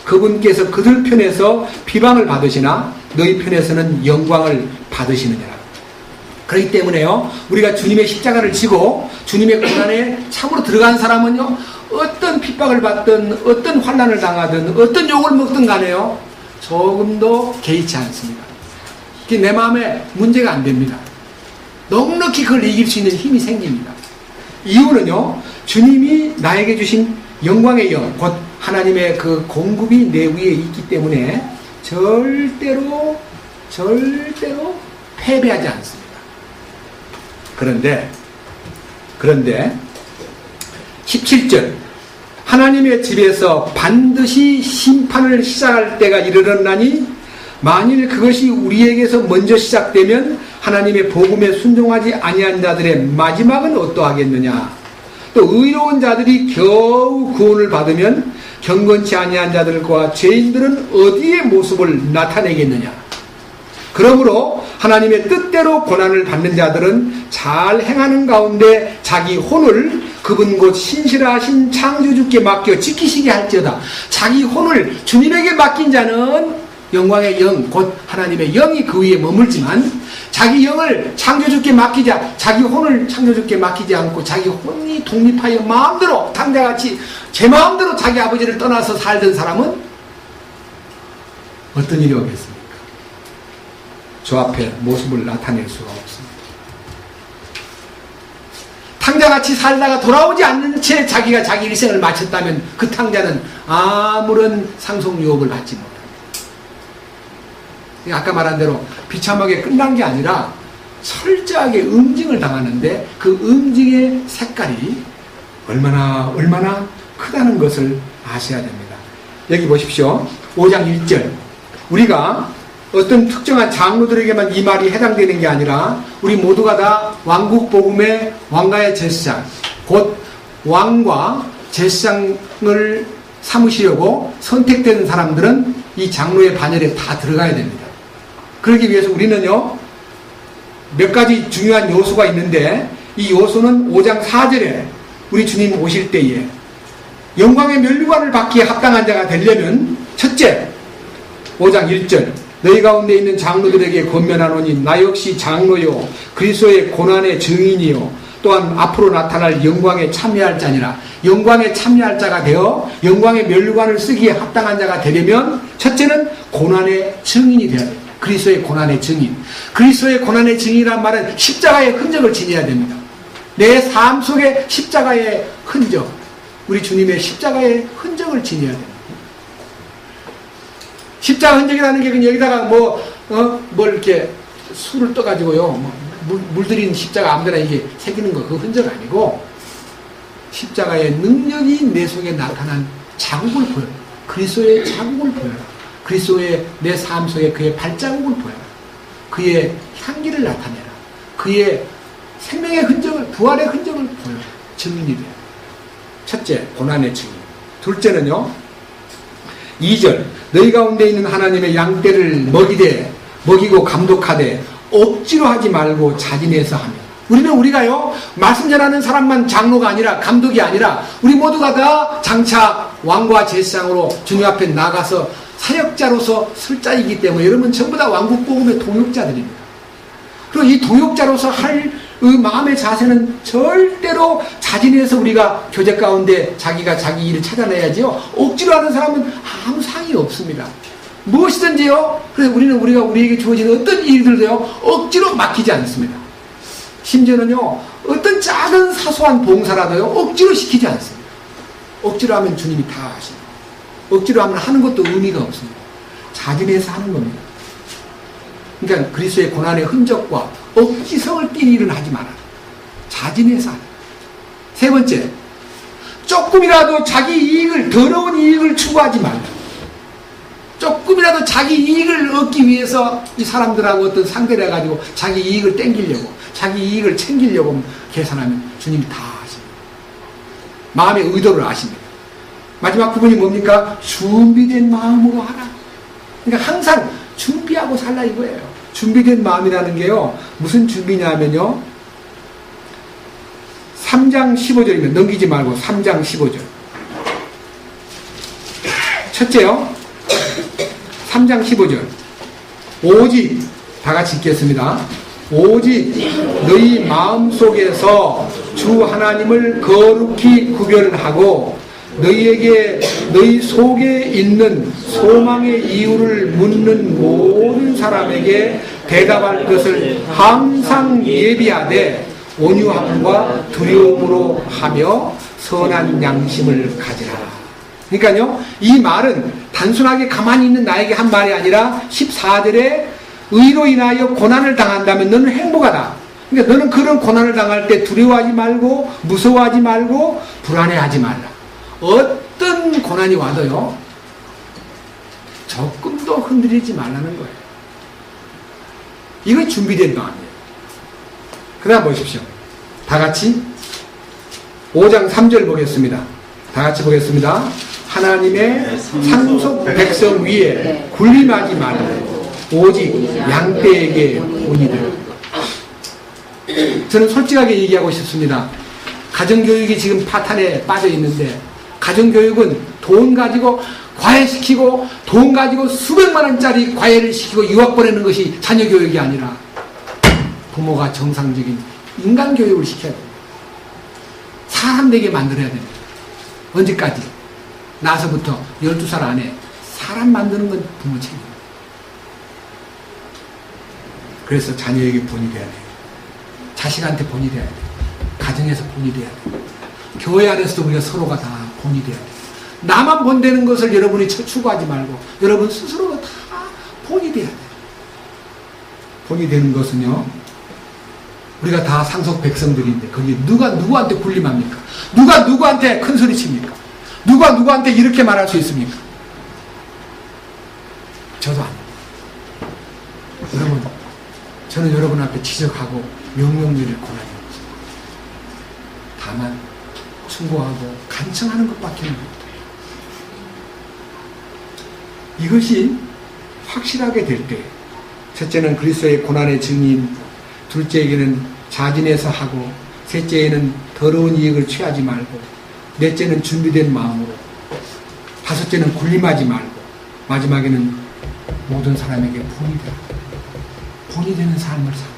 그분께서 그들 편에서 비방을 받으시나 너희 편에서는 영광을 받으시느니라. 그렇기 때문에요, 우리가 주님의 십자가를 지고 주님의 고난에 참으로 들어간 사람은요, 어떤 핍박을 받든 어떤 환난을 당하든 어떤 욕을 먹든 간에요, 조금도 개의치 않습니다. 내 마음에 문제가 안 됩니다. 넉넉히 그걸 이길 수 있는 힘이 생깁니다. 이유는요, 주님이 나에게 주신 영광의 영, 곧 하나님의 그 공급이 내 위에 있기 때문에 절대로 패배하지 않습니다. 그런데 17절, 하나님의 집에서 반드시 심판을 시작할 때가 이르렀나니 만일 그것이 우리에게서 먼저 시작되면 하나님의 복음에 순종하지 아니한 자들의 마지막은 어떠하겠느냐. 또 의로운 자들이 겨우 구원을 받으면 경건치 아니한 자들과 죄인들은 어디에 모습을 나타내겠느냐. 그러므로 하나님의 뜻대로 고난을 받는 자들은 잘 행하는 가운데 자기 혼을 그분 곧 신실하신 창조주께 맡겨 지키시게 할지어다. 자기 혼을 주님에게 맡긴 자는 영광의 영, 곧 하나님의 영이 그 위에 머물지만 자기 영을 창조주께 맡기자, 자기 혼을 창조주께 맡기지 않고 자기 혼이 독립하여 마음대로 탕자같이 제 마음대로 자기 아버지를 떠나서 살던 사람은 어떤 일이 오겠습니까? 주 앞에 모습을 나타낼 수가 없습니다. 탕자같이 살다가 돌아오지 않는 채 자기가 자기 일생을 마쳤다면 그 탕자는 아무런 상속 유업을 받지 못합니다. 아까 말한 대로 비참하게 끝난 게 아니라 철저하게 응징을 당하는데 그 응징의 색깔이 얼마나 크다는 것을 아셔야 됩니다. 여기 보십시오. 5장 1절. 우리가 어떤 특정한 장로들에게만 이 말이 해당되는 게 아니라 우리 모두가 다 왕국복음의 왕가의 제사장, 곧 왕과 제사장을 삼으시려고 선택된 사람들은 이 장로의 반열에 다 들어가야 됩니다. 그러기 위해서 우리는요, 몇 가지 중요한 요소가 있는데 이 요소는 5장 4절에 우리 주님 오실 때에 영광의 면류관을 받기에 합당한 자가 되려면 첫째, 5장 1절 너희 가운데 있는 장로들에게 권면하노니 나 역시 장로요 그리스도의 고난의 증인이요 또한 앞으로 나타날 영광에 참여할 자니라. 영광에 참여할 자가 되어 영광의 면류관을 쓰기에 합당한 자가 되려면 첫째는 고난의 증인이 되어야 됩니다. 그리스도의 고난의 증인. 그리스도의 고난의 증인이란 말은 십자가의 흔적을 지녀야 됩니다. 내 삶 속에 십자가의 흔적, 우리 주님의 십자가의 흔적을 지녀야 됩니다. 십자가 흔적이라는 게 그냥 여기다가 뭘 이렇게 술을 떠가지고요, 물들인 십자가 아무데나 이게 새기는 거, 그 흔적 아니고, 십자가의 능력이 내 속에 나타난 자국을 보여라. 그리스도의 자국을 보여라. 그리스도의 내 삶 속에 그의 발자국을 보여라. 그의 향기를 나타내라. 그의 생명의 흔적을, 부활의 흔적을 보여라. 증인이 돼요. 첫째, 고난의 증인. 둘째는요, 2절 너희 가운데 있는 하나님의 양떼를 먹이고 감독하되 억지로 하지 말고 자진해서 하며. 우리가요 말씀 전하는 사람만 장로가 아니라 감독이 아니라 우리 모두가 다 장차 왕과 제사장으로 주님 앞에 나가서 사역자로서 설 자이기 때문에 여러분 전부 다 왕국복음의 동역자들입니다. 그리고 이 동역자로서 할 그 마음의 자세는 절대로 자진해서 우리가 교제 가운데 자기가 자기 일을 찾아내야지요. 억지로 하는 사람은 아무 상이 없습니다. 무엇이든지요. 그래서 우리가 우리에게 주어진 어떤 일들도요 억지로 맡기지 않습니다. 심지어는요 어떤 작은 사소한 봉사라도요 억지로 시키지 않습니다. 억지로 하면 주님이 다 하십니다. 억지로 하는 것도 의미가 없습니다. 자진해서 하는 겁니다. 그러니까 그리스도의 고난의 흔적과 억지성을 띈 일은 하지 마라. 자진해서 하라. 세 번째, 조금이라도 자기 이익을, 더러운 이익을 추구하지 말라. 조금이라도 자기 이익을 얻기 위해서 이 사람들하고 어떤 상대를 해가지고 자기 이익을 땡기려고, 자기 이익을 챙기려고 계산하면 주님이 다 아십니다. 마음의 의도를 아십니다. 마지막 부분이 뭡니까? 준비된 마음으로 하라. 그러니까 항상 준비하고 살라 이거예요. 준비된 마음이라는 게요, 무슨 준비냐면요, 3장 15절이면 넘기지 말고 3장 15절. 첫째요, 3장 15절. 오직, 다 같이 읽겠습니다. 오직 너희 마음속에서 주 하나님을 거룩히 구별하고 너희에게 너희 속에 있는 소망의 이유를 묻는 모든 사람에게 대답할 것을 항상 예비하되 온유함과 두려움으로 하며 선한 양심을 가지라. 그러니까요, 이 말은 단순하게 가만히 있는 나에게 한 말이 아니라 14절에 의로 인하여 고난을 당한다면 너는 행복하다. 그러니까 너는 그런 고난을 당할 때 두려워하지 말고 무서워하지 말고 불안해하지 말라. 어떤 고난이 와도요 조금도 흔들리지 말라는 거예요. 이건 준비된 마음이에요. 그 다음 보십시오. 다 같이 5장 3절 보겠습니다. 다 같이 보겠습니다. 하나님의 상속 백성 위에 군림하지 말라. 오직 양떼에게 본이들. 저는 솔직하게 얘기하고 싶습니다. 가정교육이 지금 파탄에 빠져 있는데, 가정교육은 돈 가지고 과외시키고 돈 가지고 수백만 원짜리 과외를 시키고 유학 보내는 것이 자녀교육이 아니라 부모가 정상적인 인간교육을 시켜야 됩니다. 사람 되게 만들어야 됩니다. 언제까지? 나서부터 12살 안에 사람 만드는 건 부모 책임입니다. 그래서 자녀에게 본이 돼야 돼요. 자식한테 본이 돼야 돼요. 가정에서 본이 돼야 돼요. 교회 안에서도 우리가 서로가 다 본이 돼야 돼요. 나만 본되는 것을 여러분이 추구하지 말고 여러분 스스로가 다 본이 돼야 돼요. 본이 되는 것은요, 우리가 다 상속 백성들인데 거기 누가 누구한테 군림합니까? 누가 누구한테 큰 소리 칩니까? 누가 누구한테 이렇게 말할 수 있습니까? 저도 아닙니다. 여러분, 저는 여러분 앞에 지적하고 명령드릴 권한이 없습니다. 다만 충고하고 간청하는 것밖에 못해요. 이것이 확실하게 될 때, 첫째는 그리스도의 고난의 증인, 둘째에게는 자진해서 하고, 셋째에는 더러운 이익을 취하지 말고, 넷째는 준비된 마음으로, 다섯째는 군림하지 말고, 마지막에는 모든 사람에게 본이 되라. 본이 되는 삶을 살고,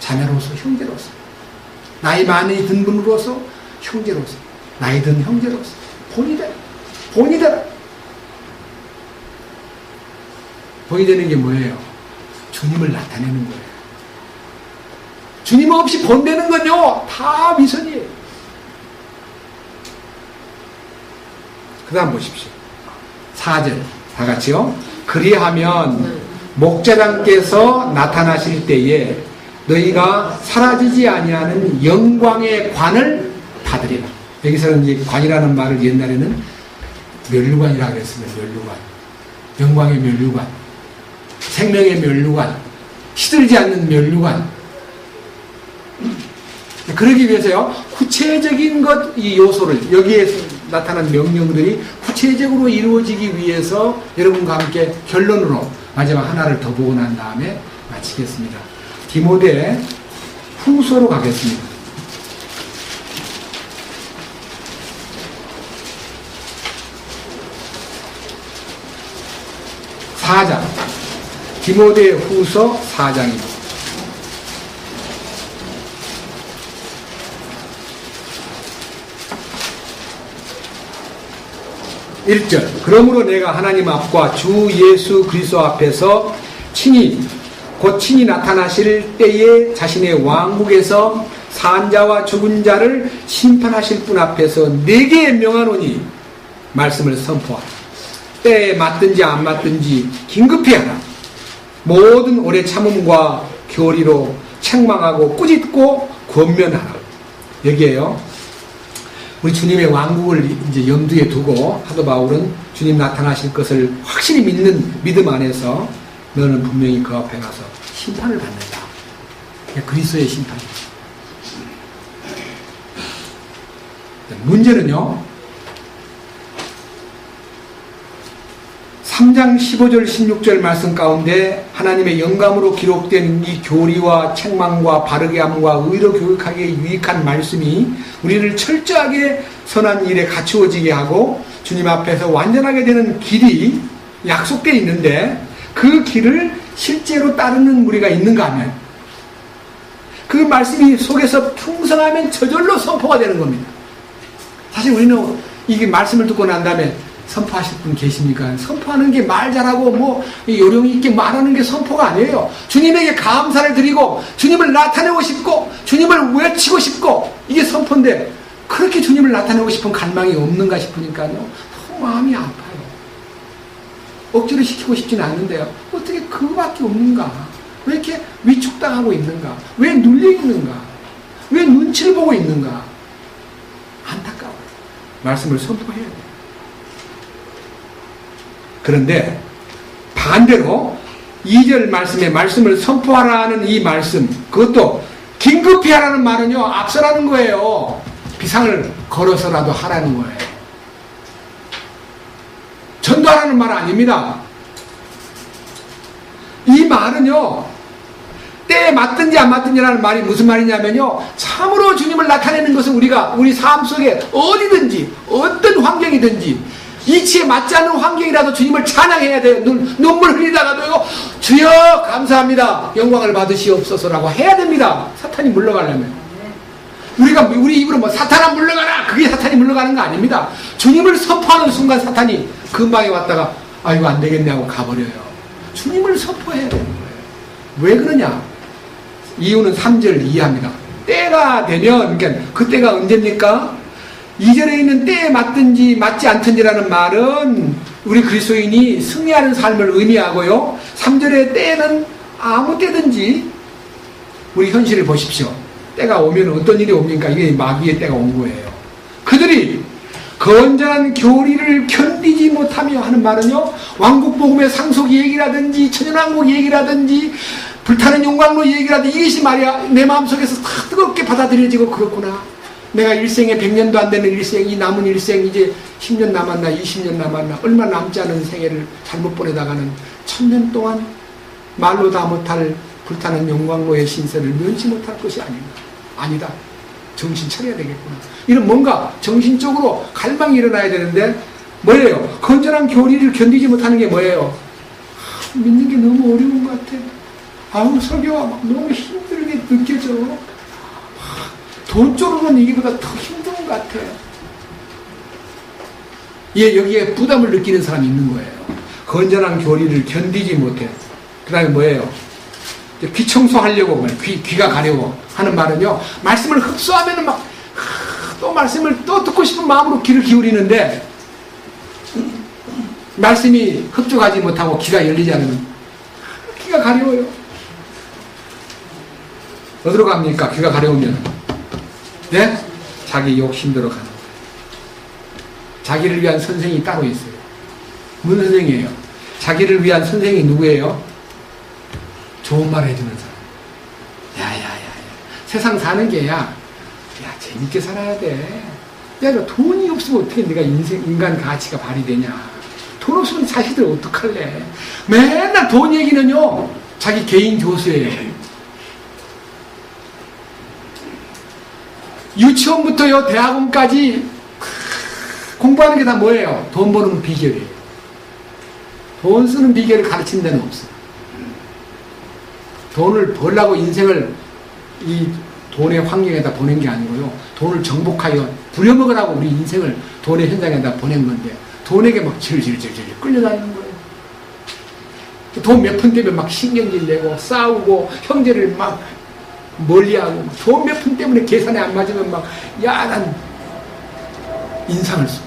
자매로서 형제로서, 나이 많이 든 분으로서 형제로서, 나이 든 형제로서 본이 되라. 본이 되라. 본이 되는 게 뭐예요? 주님을 나타내는 거예요. 주님 없이 본되는 건요, 다 미선이에요. 그 다음 보십시오. 4절, 다 같이요. 그리하면 목자장께서 나타나실 때에 너희가 사라지지 아니하는 영광의 관을 받으리라. 여기서는 이제 관이라는 말을 옛날에는 면류관이라고 했습니다. 면류관. 영광의 면류관. 생명의 면류관. 시들지 않는 면류관. 그러기 위해서요, 구체적인 것, 이 요소를, 여기에 나타난 명령들이 구체적으로 이루어지기 위해서 여러분과 함께 결론으로 마지막 하나를 더 보고 난 다음에 마치겠습니다. 디모데 후서로 가겠습니다. 디모데 후서 4장입니다. 1절. 그러므로 내가 하나님 앞과 주 예수 그리스도 앞에서 친히 나타나실 때에 자신의 왕국에서 산자와 죽은 자를 심판하실 분 앞에서 내게 명하노니 말씀을 선포하라. 때에 맞든지 안 맞든지 긴급히 하라. 모든 오래 참음과 교리로 책망하고 꾸짖고 권면하라. 여기에요. 우리 주님의 왕국을 이제 염두에 두고 사도 바울은 주님 나타나실 것을 확실히 믿는 믿음 안에서 너는 분명히 그 앞에 가서 심판을 받는다. 그리스도의 심판이죠. 문제는요, 3장 15절 16절 말씀 가운데 하나님의 영감으로 기록된 이 교리와 책망과 바르게 함과 의로 교육하기에 유익한 말씀이 우리를 철저하게 선한 일에 갖추어지게 하고 주님 앞에서 완전하게 되는 길이 약속되어 있는데, 그 길을 실제로 따르는 우리가 있는가 하면 그 말씀이 속에서 풍성하면 저절로 선포가 되는 겁니다. 사실 우리는 이게 말씀을 듣고 난 다음에 선포하실 분 계십니까? 선포하는 게 말 잘하고 뭐 요령 있게 말하는 게 선포가 아니에요. 주님에게 감사를 드리고 주님을 나타내고 싶고 주님을 외치고 싶고, 이게 선포인데 그렇게 주님을 나타내고 싶은 갈망이 없는가 싶으니까요, 너무 마음이 아파요. 억지로 시키고 싶지는 않는데요, 어떻게 그거밖에 없는가? 왜 이렇게 위축당하고 있는가? 왜 눌려 있는가? 왜 눈치를 보고 있는가? 안타까워요. 말씀을 선포해야 돼요. 그런데 반대로 2절 말씀에 말씀을 선포하라는 이 말씀, 그것도 긴급히 하라는 말은요, 앞서라는 거예요. 비상을 걸어서라도 하라는 거예요. 전도하라는 말 아닙니다. 이 말은요, 때에 맞든지 안 맞든지라는 말이 무슨 말이냐면요, 참으로 주님을 나타내는 것은 우리가 우리 삶 속에 어디든지 어떤 환경이든지 이치에 맞지 않는 환경이라도 주님을 찬양해야 돼요. 눈물 흘리다가도 주여 감사합니다, 영광을 받으시옵소서라고 해야 됩니다. 사탄이 물러가려면. 우리 입으로 뭐 사탄아 물러가라, 그게 사탄이 물러가는 거 아닙니다. 주님을 선포하는 순간 사탄이 근방에 왔다가 이거 안 되겠네 하고 가버려요. 주님을 선포해야 되는 거예요. 왜 그러냐? 이유는 3절 이해합니다. 때가 되면, 그러니까 그때가 언제입니까? 2절에 있는 때에 맞든지 맞지 않든지라는 말은 우리 그리스도인이 승리하는 삶을 의미하고요, 3절의 때는 아무 때든지 우리 현실을 보십시오. 때가 오면 어떤 일이 옵니까? 이게 마귀의 때가 온 거예요. 그들이 건전한 교리를 견디지 못하며 하는 말은요, 왕국복음의 상속 얘기라든지 천연왕국 얘기라든지 불타는 용광로 얘기라든지 이것이 말이야 내 마음속에서 다 뜨겁게 받아들여지고, 그렇구나, 내가 일생에 100년도 안 되는 일생, 이 남은 일생 이제 10년 남았나 20년 남았나 얼마 남지 않은 생애를 잘못 보내다가는 1000년 동안 말로 다 못할 불타는 용광로의 신세를 면치 못할 것이 아니다. 정신 차려야 되겠구나. 이런 뭔가 정신적으로 갈망이 일어나야 되는데 뭐예요? 건전한 교리를 견디지 못하는 게 뭐예요? 믿는 게 너무 어려운 것 같아. 아우, 설교가 막 너무 힘들게 느껴져. 돈 쪼르는 얘기보다 더 힘든 것 같아. 예, 여기에 부담을 느끼는 사람이 있는 거예요. 건전한 교리를 견디지 못해. 그 다음에 뭐예요? 귀 청소하려고, 귀가 가려고 하는 말은요, 말씀을 흡수하면은 막, 또 말씀을 또 듣고 싶은 마음으로 귀를 기울이는데, 말씀이 흡족하지 못하고 귀가 열리지 않으면, 귀가 가려워요. 어디로 갑니까? 귀가 가려우면. 네? 자기 욕심대로 가는 거예요. 자기를 위한 선생이 따로 있어요. 무슨 선생이에요? 자기를 위한 선생이 누구예요? 좋은 말 해주는 사람. 야야야야, 세상 사는 게야 재밌게 살아야 돼. 야, 너 돈이 없으면 어떻게 네가 인간 가치가 발휘되냐. 돈 없으면 자식들 어떡할래. 맨날 돈 얘기는요 자기 개인 교수예요. 유치원부터요 대학원까지 공부하는 게 다 뭐예요? 돈 버는 비결이에요. 돈 쓰는 비결을 가르치는 데는 없어요. 돈을 벌라고 인생을 이 돈의 환경에다 보낸 게 아니고요, 돈을 정복하여 부려먹으라고 우리 인생을 돈의 현장에다 보낸 건데, 돈에게 막 질질질질 끌려다니는 거예요. 돈 몇 푼 되면 막 신경질 내고 싸우고 형제를 막 멀리하고, 돈 몇 푼 때문에 계산이 안 맞으면 막 야단 인상을 써.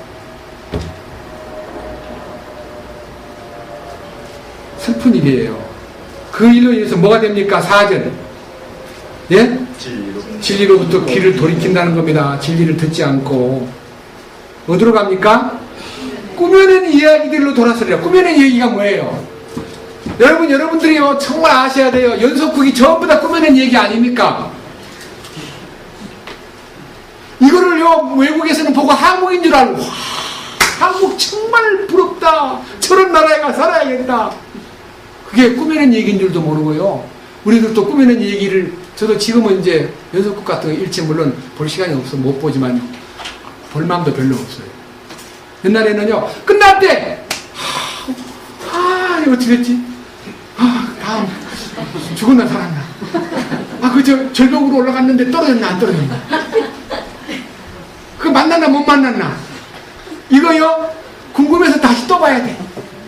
슬픈 일이에요. 그 일로 인해서 뭐가 됩니까? 4절. 예? 진리로부터 귀를 돌이킨다는 겁니다. 진리를 듣지 않고. 어디로 갑니까? 꾸며낸 이야기들로 돌아서리라. 꾸며낸 얘기가 뭐예요? 여러분들이요 정말 아셔야 돼요. 연속극이 전부 다 꾸며낸 얘기 아닙니까? 이거를요 외국에서는 보고 한국인 줄 알고, 와, 한국 정말 부럽다, 저런 나라에 가 살아야겠다. 그게 꾸며낸 얘기인 줄도 모르고요, 우리들도 꾸며낸 얘기를, 저도 지금은 이제 연속극 같은 거 일체 물론 볼 시간이 없어 못 보지만 볼 마음도 별로 없어요. 옛날에는요 끝났대, 이거 어떻게 됐지? 다음 죽었나 살았나? 그저 절벽으로 올라갔는데 떨어졌나 안 떨어졌나? 그 만났나 못 만났나? 이거요 궁금해서 다시 또 봐야 돼.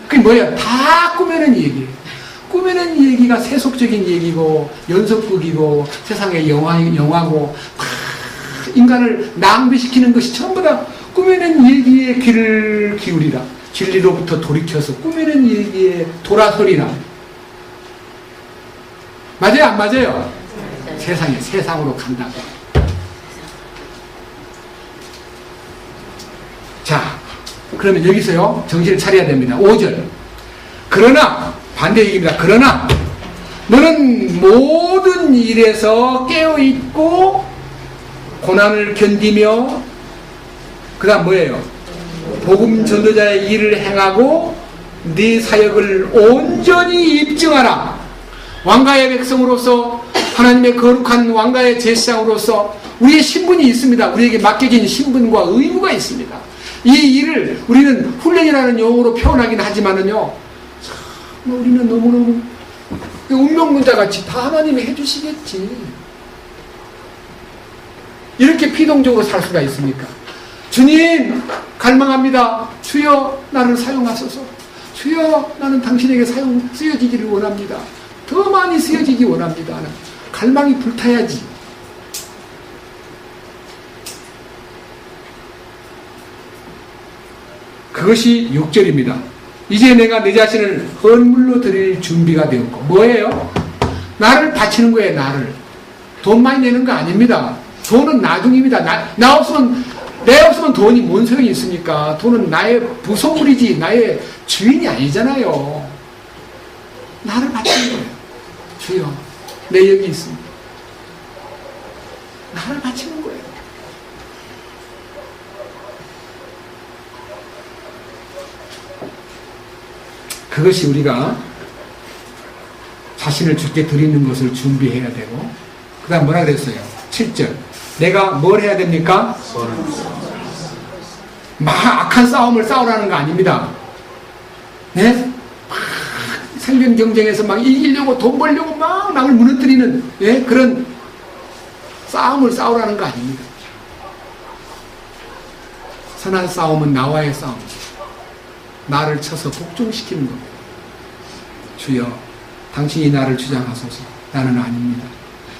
그게 뭐예요? 다 꾸며낸 얘기예요. 꾸며낸 얘기가 세속적인 얘기고 연속극이고 세상의 영화고, 인간을 낭비시키는 것이 전부 다 꾸며낸 얘기에 귀를 기울이라. 진리로부터 돌이켜서 꾸며낸 얘기에 돌아서리라. 맞아요? 안 맞아요? 세상으로 간다고. 자, 그러면 여기서요 정신을 차려야 됩니다. 5절. 그러나 반대 얘기입니다. 그러나 너는 모든 일에서 깨어있고 고난을 견디며, 그 다음 뭐예요? 복음 전도자의 일을 행하고 네 사역을 온전히 입증하라. 왕가의 백성으로서, 하나님의 거룩한 왕가의 제사장으로서 우리의 신분이 있습니다. 우리에게 맡겨진 신분과 의무가 있습니다. 이 일을 우리는 훈련이라는 용어로 표현하긴 하지만은요, 우리는 너무너무 운명문자같이 다 하나님이 해주시겠지, 이렇게 피동적으로 살 수가 있습니까? 주님 갈망합니다. 주여 나를 사용하소서. 주여 나는 당신에게 쓰여지기를 원합니다. 더 많이 쓰여지기 원합니다. 갈망이 불타야지. 그것이 6절입니다. 이제 내가 내 자신을 헌물로 드릴 준비가 되었고, 뭐예요? 나를 바치는 거예요. 나를. 돈 많이 내는 거 아닙니다. 돈은 나중입니다. 내 없으면 돈이 뭔 소용이 있습니까? 돈은 나의 부속물이지 나의 주인이 아니잖아요. 나를 바치는 거예요. 주여, 내 여기 있습니다. 나를 바치는 거예요. 그것이 우리가 자신을 주께 드리는 것을 준비해야 되고, 그 다음 뭐라 그랬어요? 7절. 내가 뭘 해야 됩니까? 막 악한 싸움을 싸우라는 거 아닙니다. 네? 막 생존 경쟁에서 막 이기려고 돈 벌려고 막 남을 무너뜨리는, 예? 그런 싸움을 싸우라는 거 아닙니다. 선한 싸움은 나와의 싸움이죠. 나를 쳐서 복종시키는 겁니다. 주여, 당신이 나를 주장하소서. 나는 아닙니다.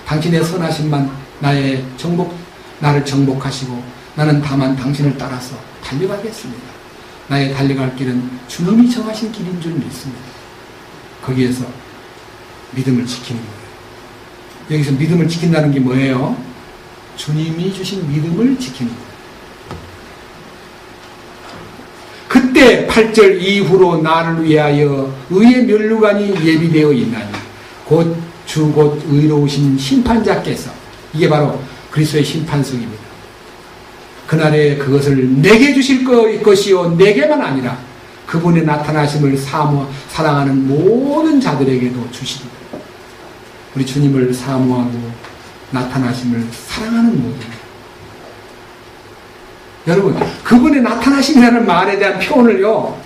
당신의 선하심만 나를 정복하시고 나는 다만 당신을 따라서 달려가겠습니다. 나의 달려갈 길은 주님이 정하신 길인 줄 믿습니다. 거기에서 믿음을 지키는 거예요. 여기서 믿음을 지킨다는 게 뭐예요? 주님이 주신 믿음을 지키는 거예요. 그때 8절 이후로 나를 위하여 의의 면류관이 예비되어 있나니 곧 주 곧 의로우신 심판자께서, 이게 바로 그리스도의 심판석입니다. 그날에 그것을 내게 주실 것이요 내게만 아니라 그분의 나타나심을 사랑하는 모든 자들에게도 주시리라. 우리 주님을 사모하고 나타나심을 사랑하는 모든, 여러분, 그분의 나타나심이라는 말에 대한 표현을요,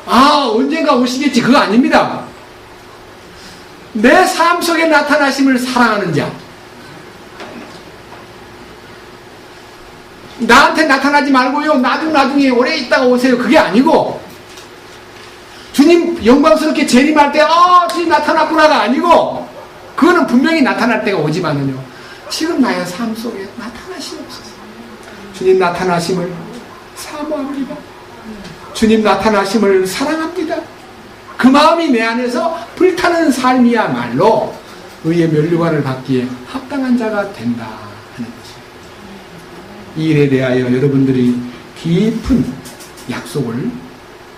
언젠가 오시겠지, 그거 아닙니다. 내 삶 속에 나타나심을 사랑하는 자, 나한테 나타나지 말고요, 나중에 오래 있다가 오세요, 그게 아니고, 주님 영광스럽게 재림할 때 주님 나타났구나가 아니고, 그거는 분명히 나타날 때가 오지만은요, 지금 나의 삶 속에 나타나시옵소서. 주님 나타나심을 사모합니다. 주님 나타나심을 사랑합니다. 그 마음이 내 안에서 불타는 삶이야말로 의의 면류관을 받기에 합당한 자가 된다 하는 것입니다. 이 일에 대하여 여러분들이 깊은 약속을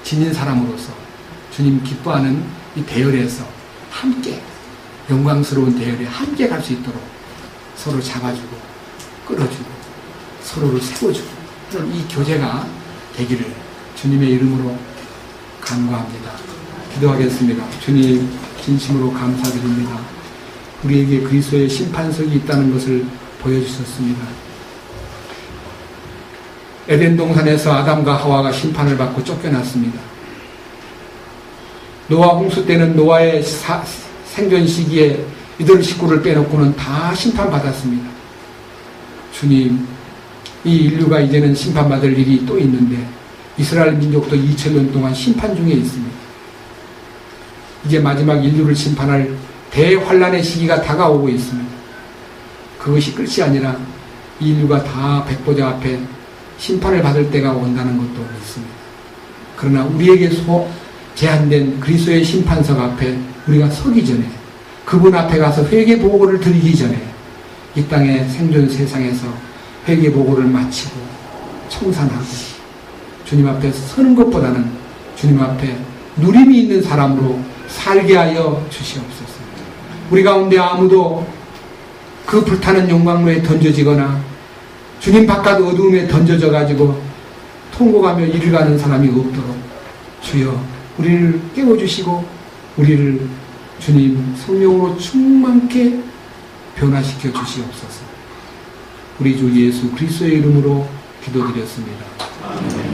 지닌 사람으로서 주님 기뻐하는 이 대열에서 함께, 영광스러운 대열에 함께 갈 수 있도록 서로 잡아주고 끌어주고 서로를 세워주고 하는 이 교제가 되기를 주님의 이름으로 간구합니다. 기도하겠습니다. 주님, 진심으로 감사드립니다. 우리에게 그리스도의 심판석이 있다는 것을 보여주셨습니다. 에덴 동산에서 아담과 하와가 심판을 받고 쫓겨났습니다. 노아 홍수 때는 노아의 생존 시기에 이들 식구를 빼놓고는 다 심판받았습니다. 주님, 이 인류가 이제는 심판받을 일이 또 있는데 이스라엘 민족도 2000년 동안 심판 중에 있습니다. 이제 마지막 인류를 심판할 대환란의 시기가 다가오고 있습니다. 그것이 끝이 아니라 인류가 다 백보자 앞에 심판을 받을 때가 온다는 것도 있습니다. 그러나 우리에게 제한된 그리스도의 심판석 앞에 우리가 서기 전에, 그분 앞에 가서 회개 보고를 드리기 전에 이 땅의 생존 세상에서 회개 보고를 마치고 청산하고 주님 앞에 서는 것보다는 주님 앞에 누림이 있는 사람으로 살게 하여 주시옵소서. 우리 가운데 아무도 그 불타는 용광로에 던져지거나 주님 바깥 어두움에 던져져 가지고 통곡하며 이를 가는 사람이 없도록 주여 우리를 깨워주시고 우리를 주님 성령으로 충만케 변화시켜 주시옵소서. 우리 주 예수 그리스도의 이름으로 기도드렸습니다. 아멘.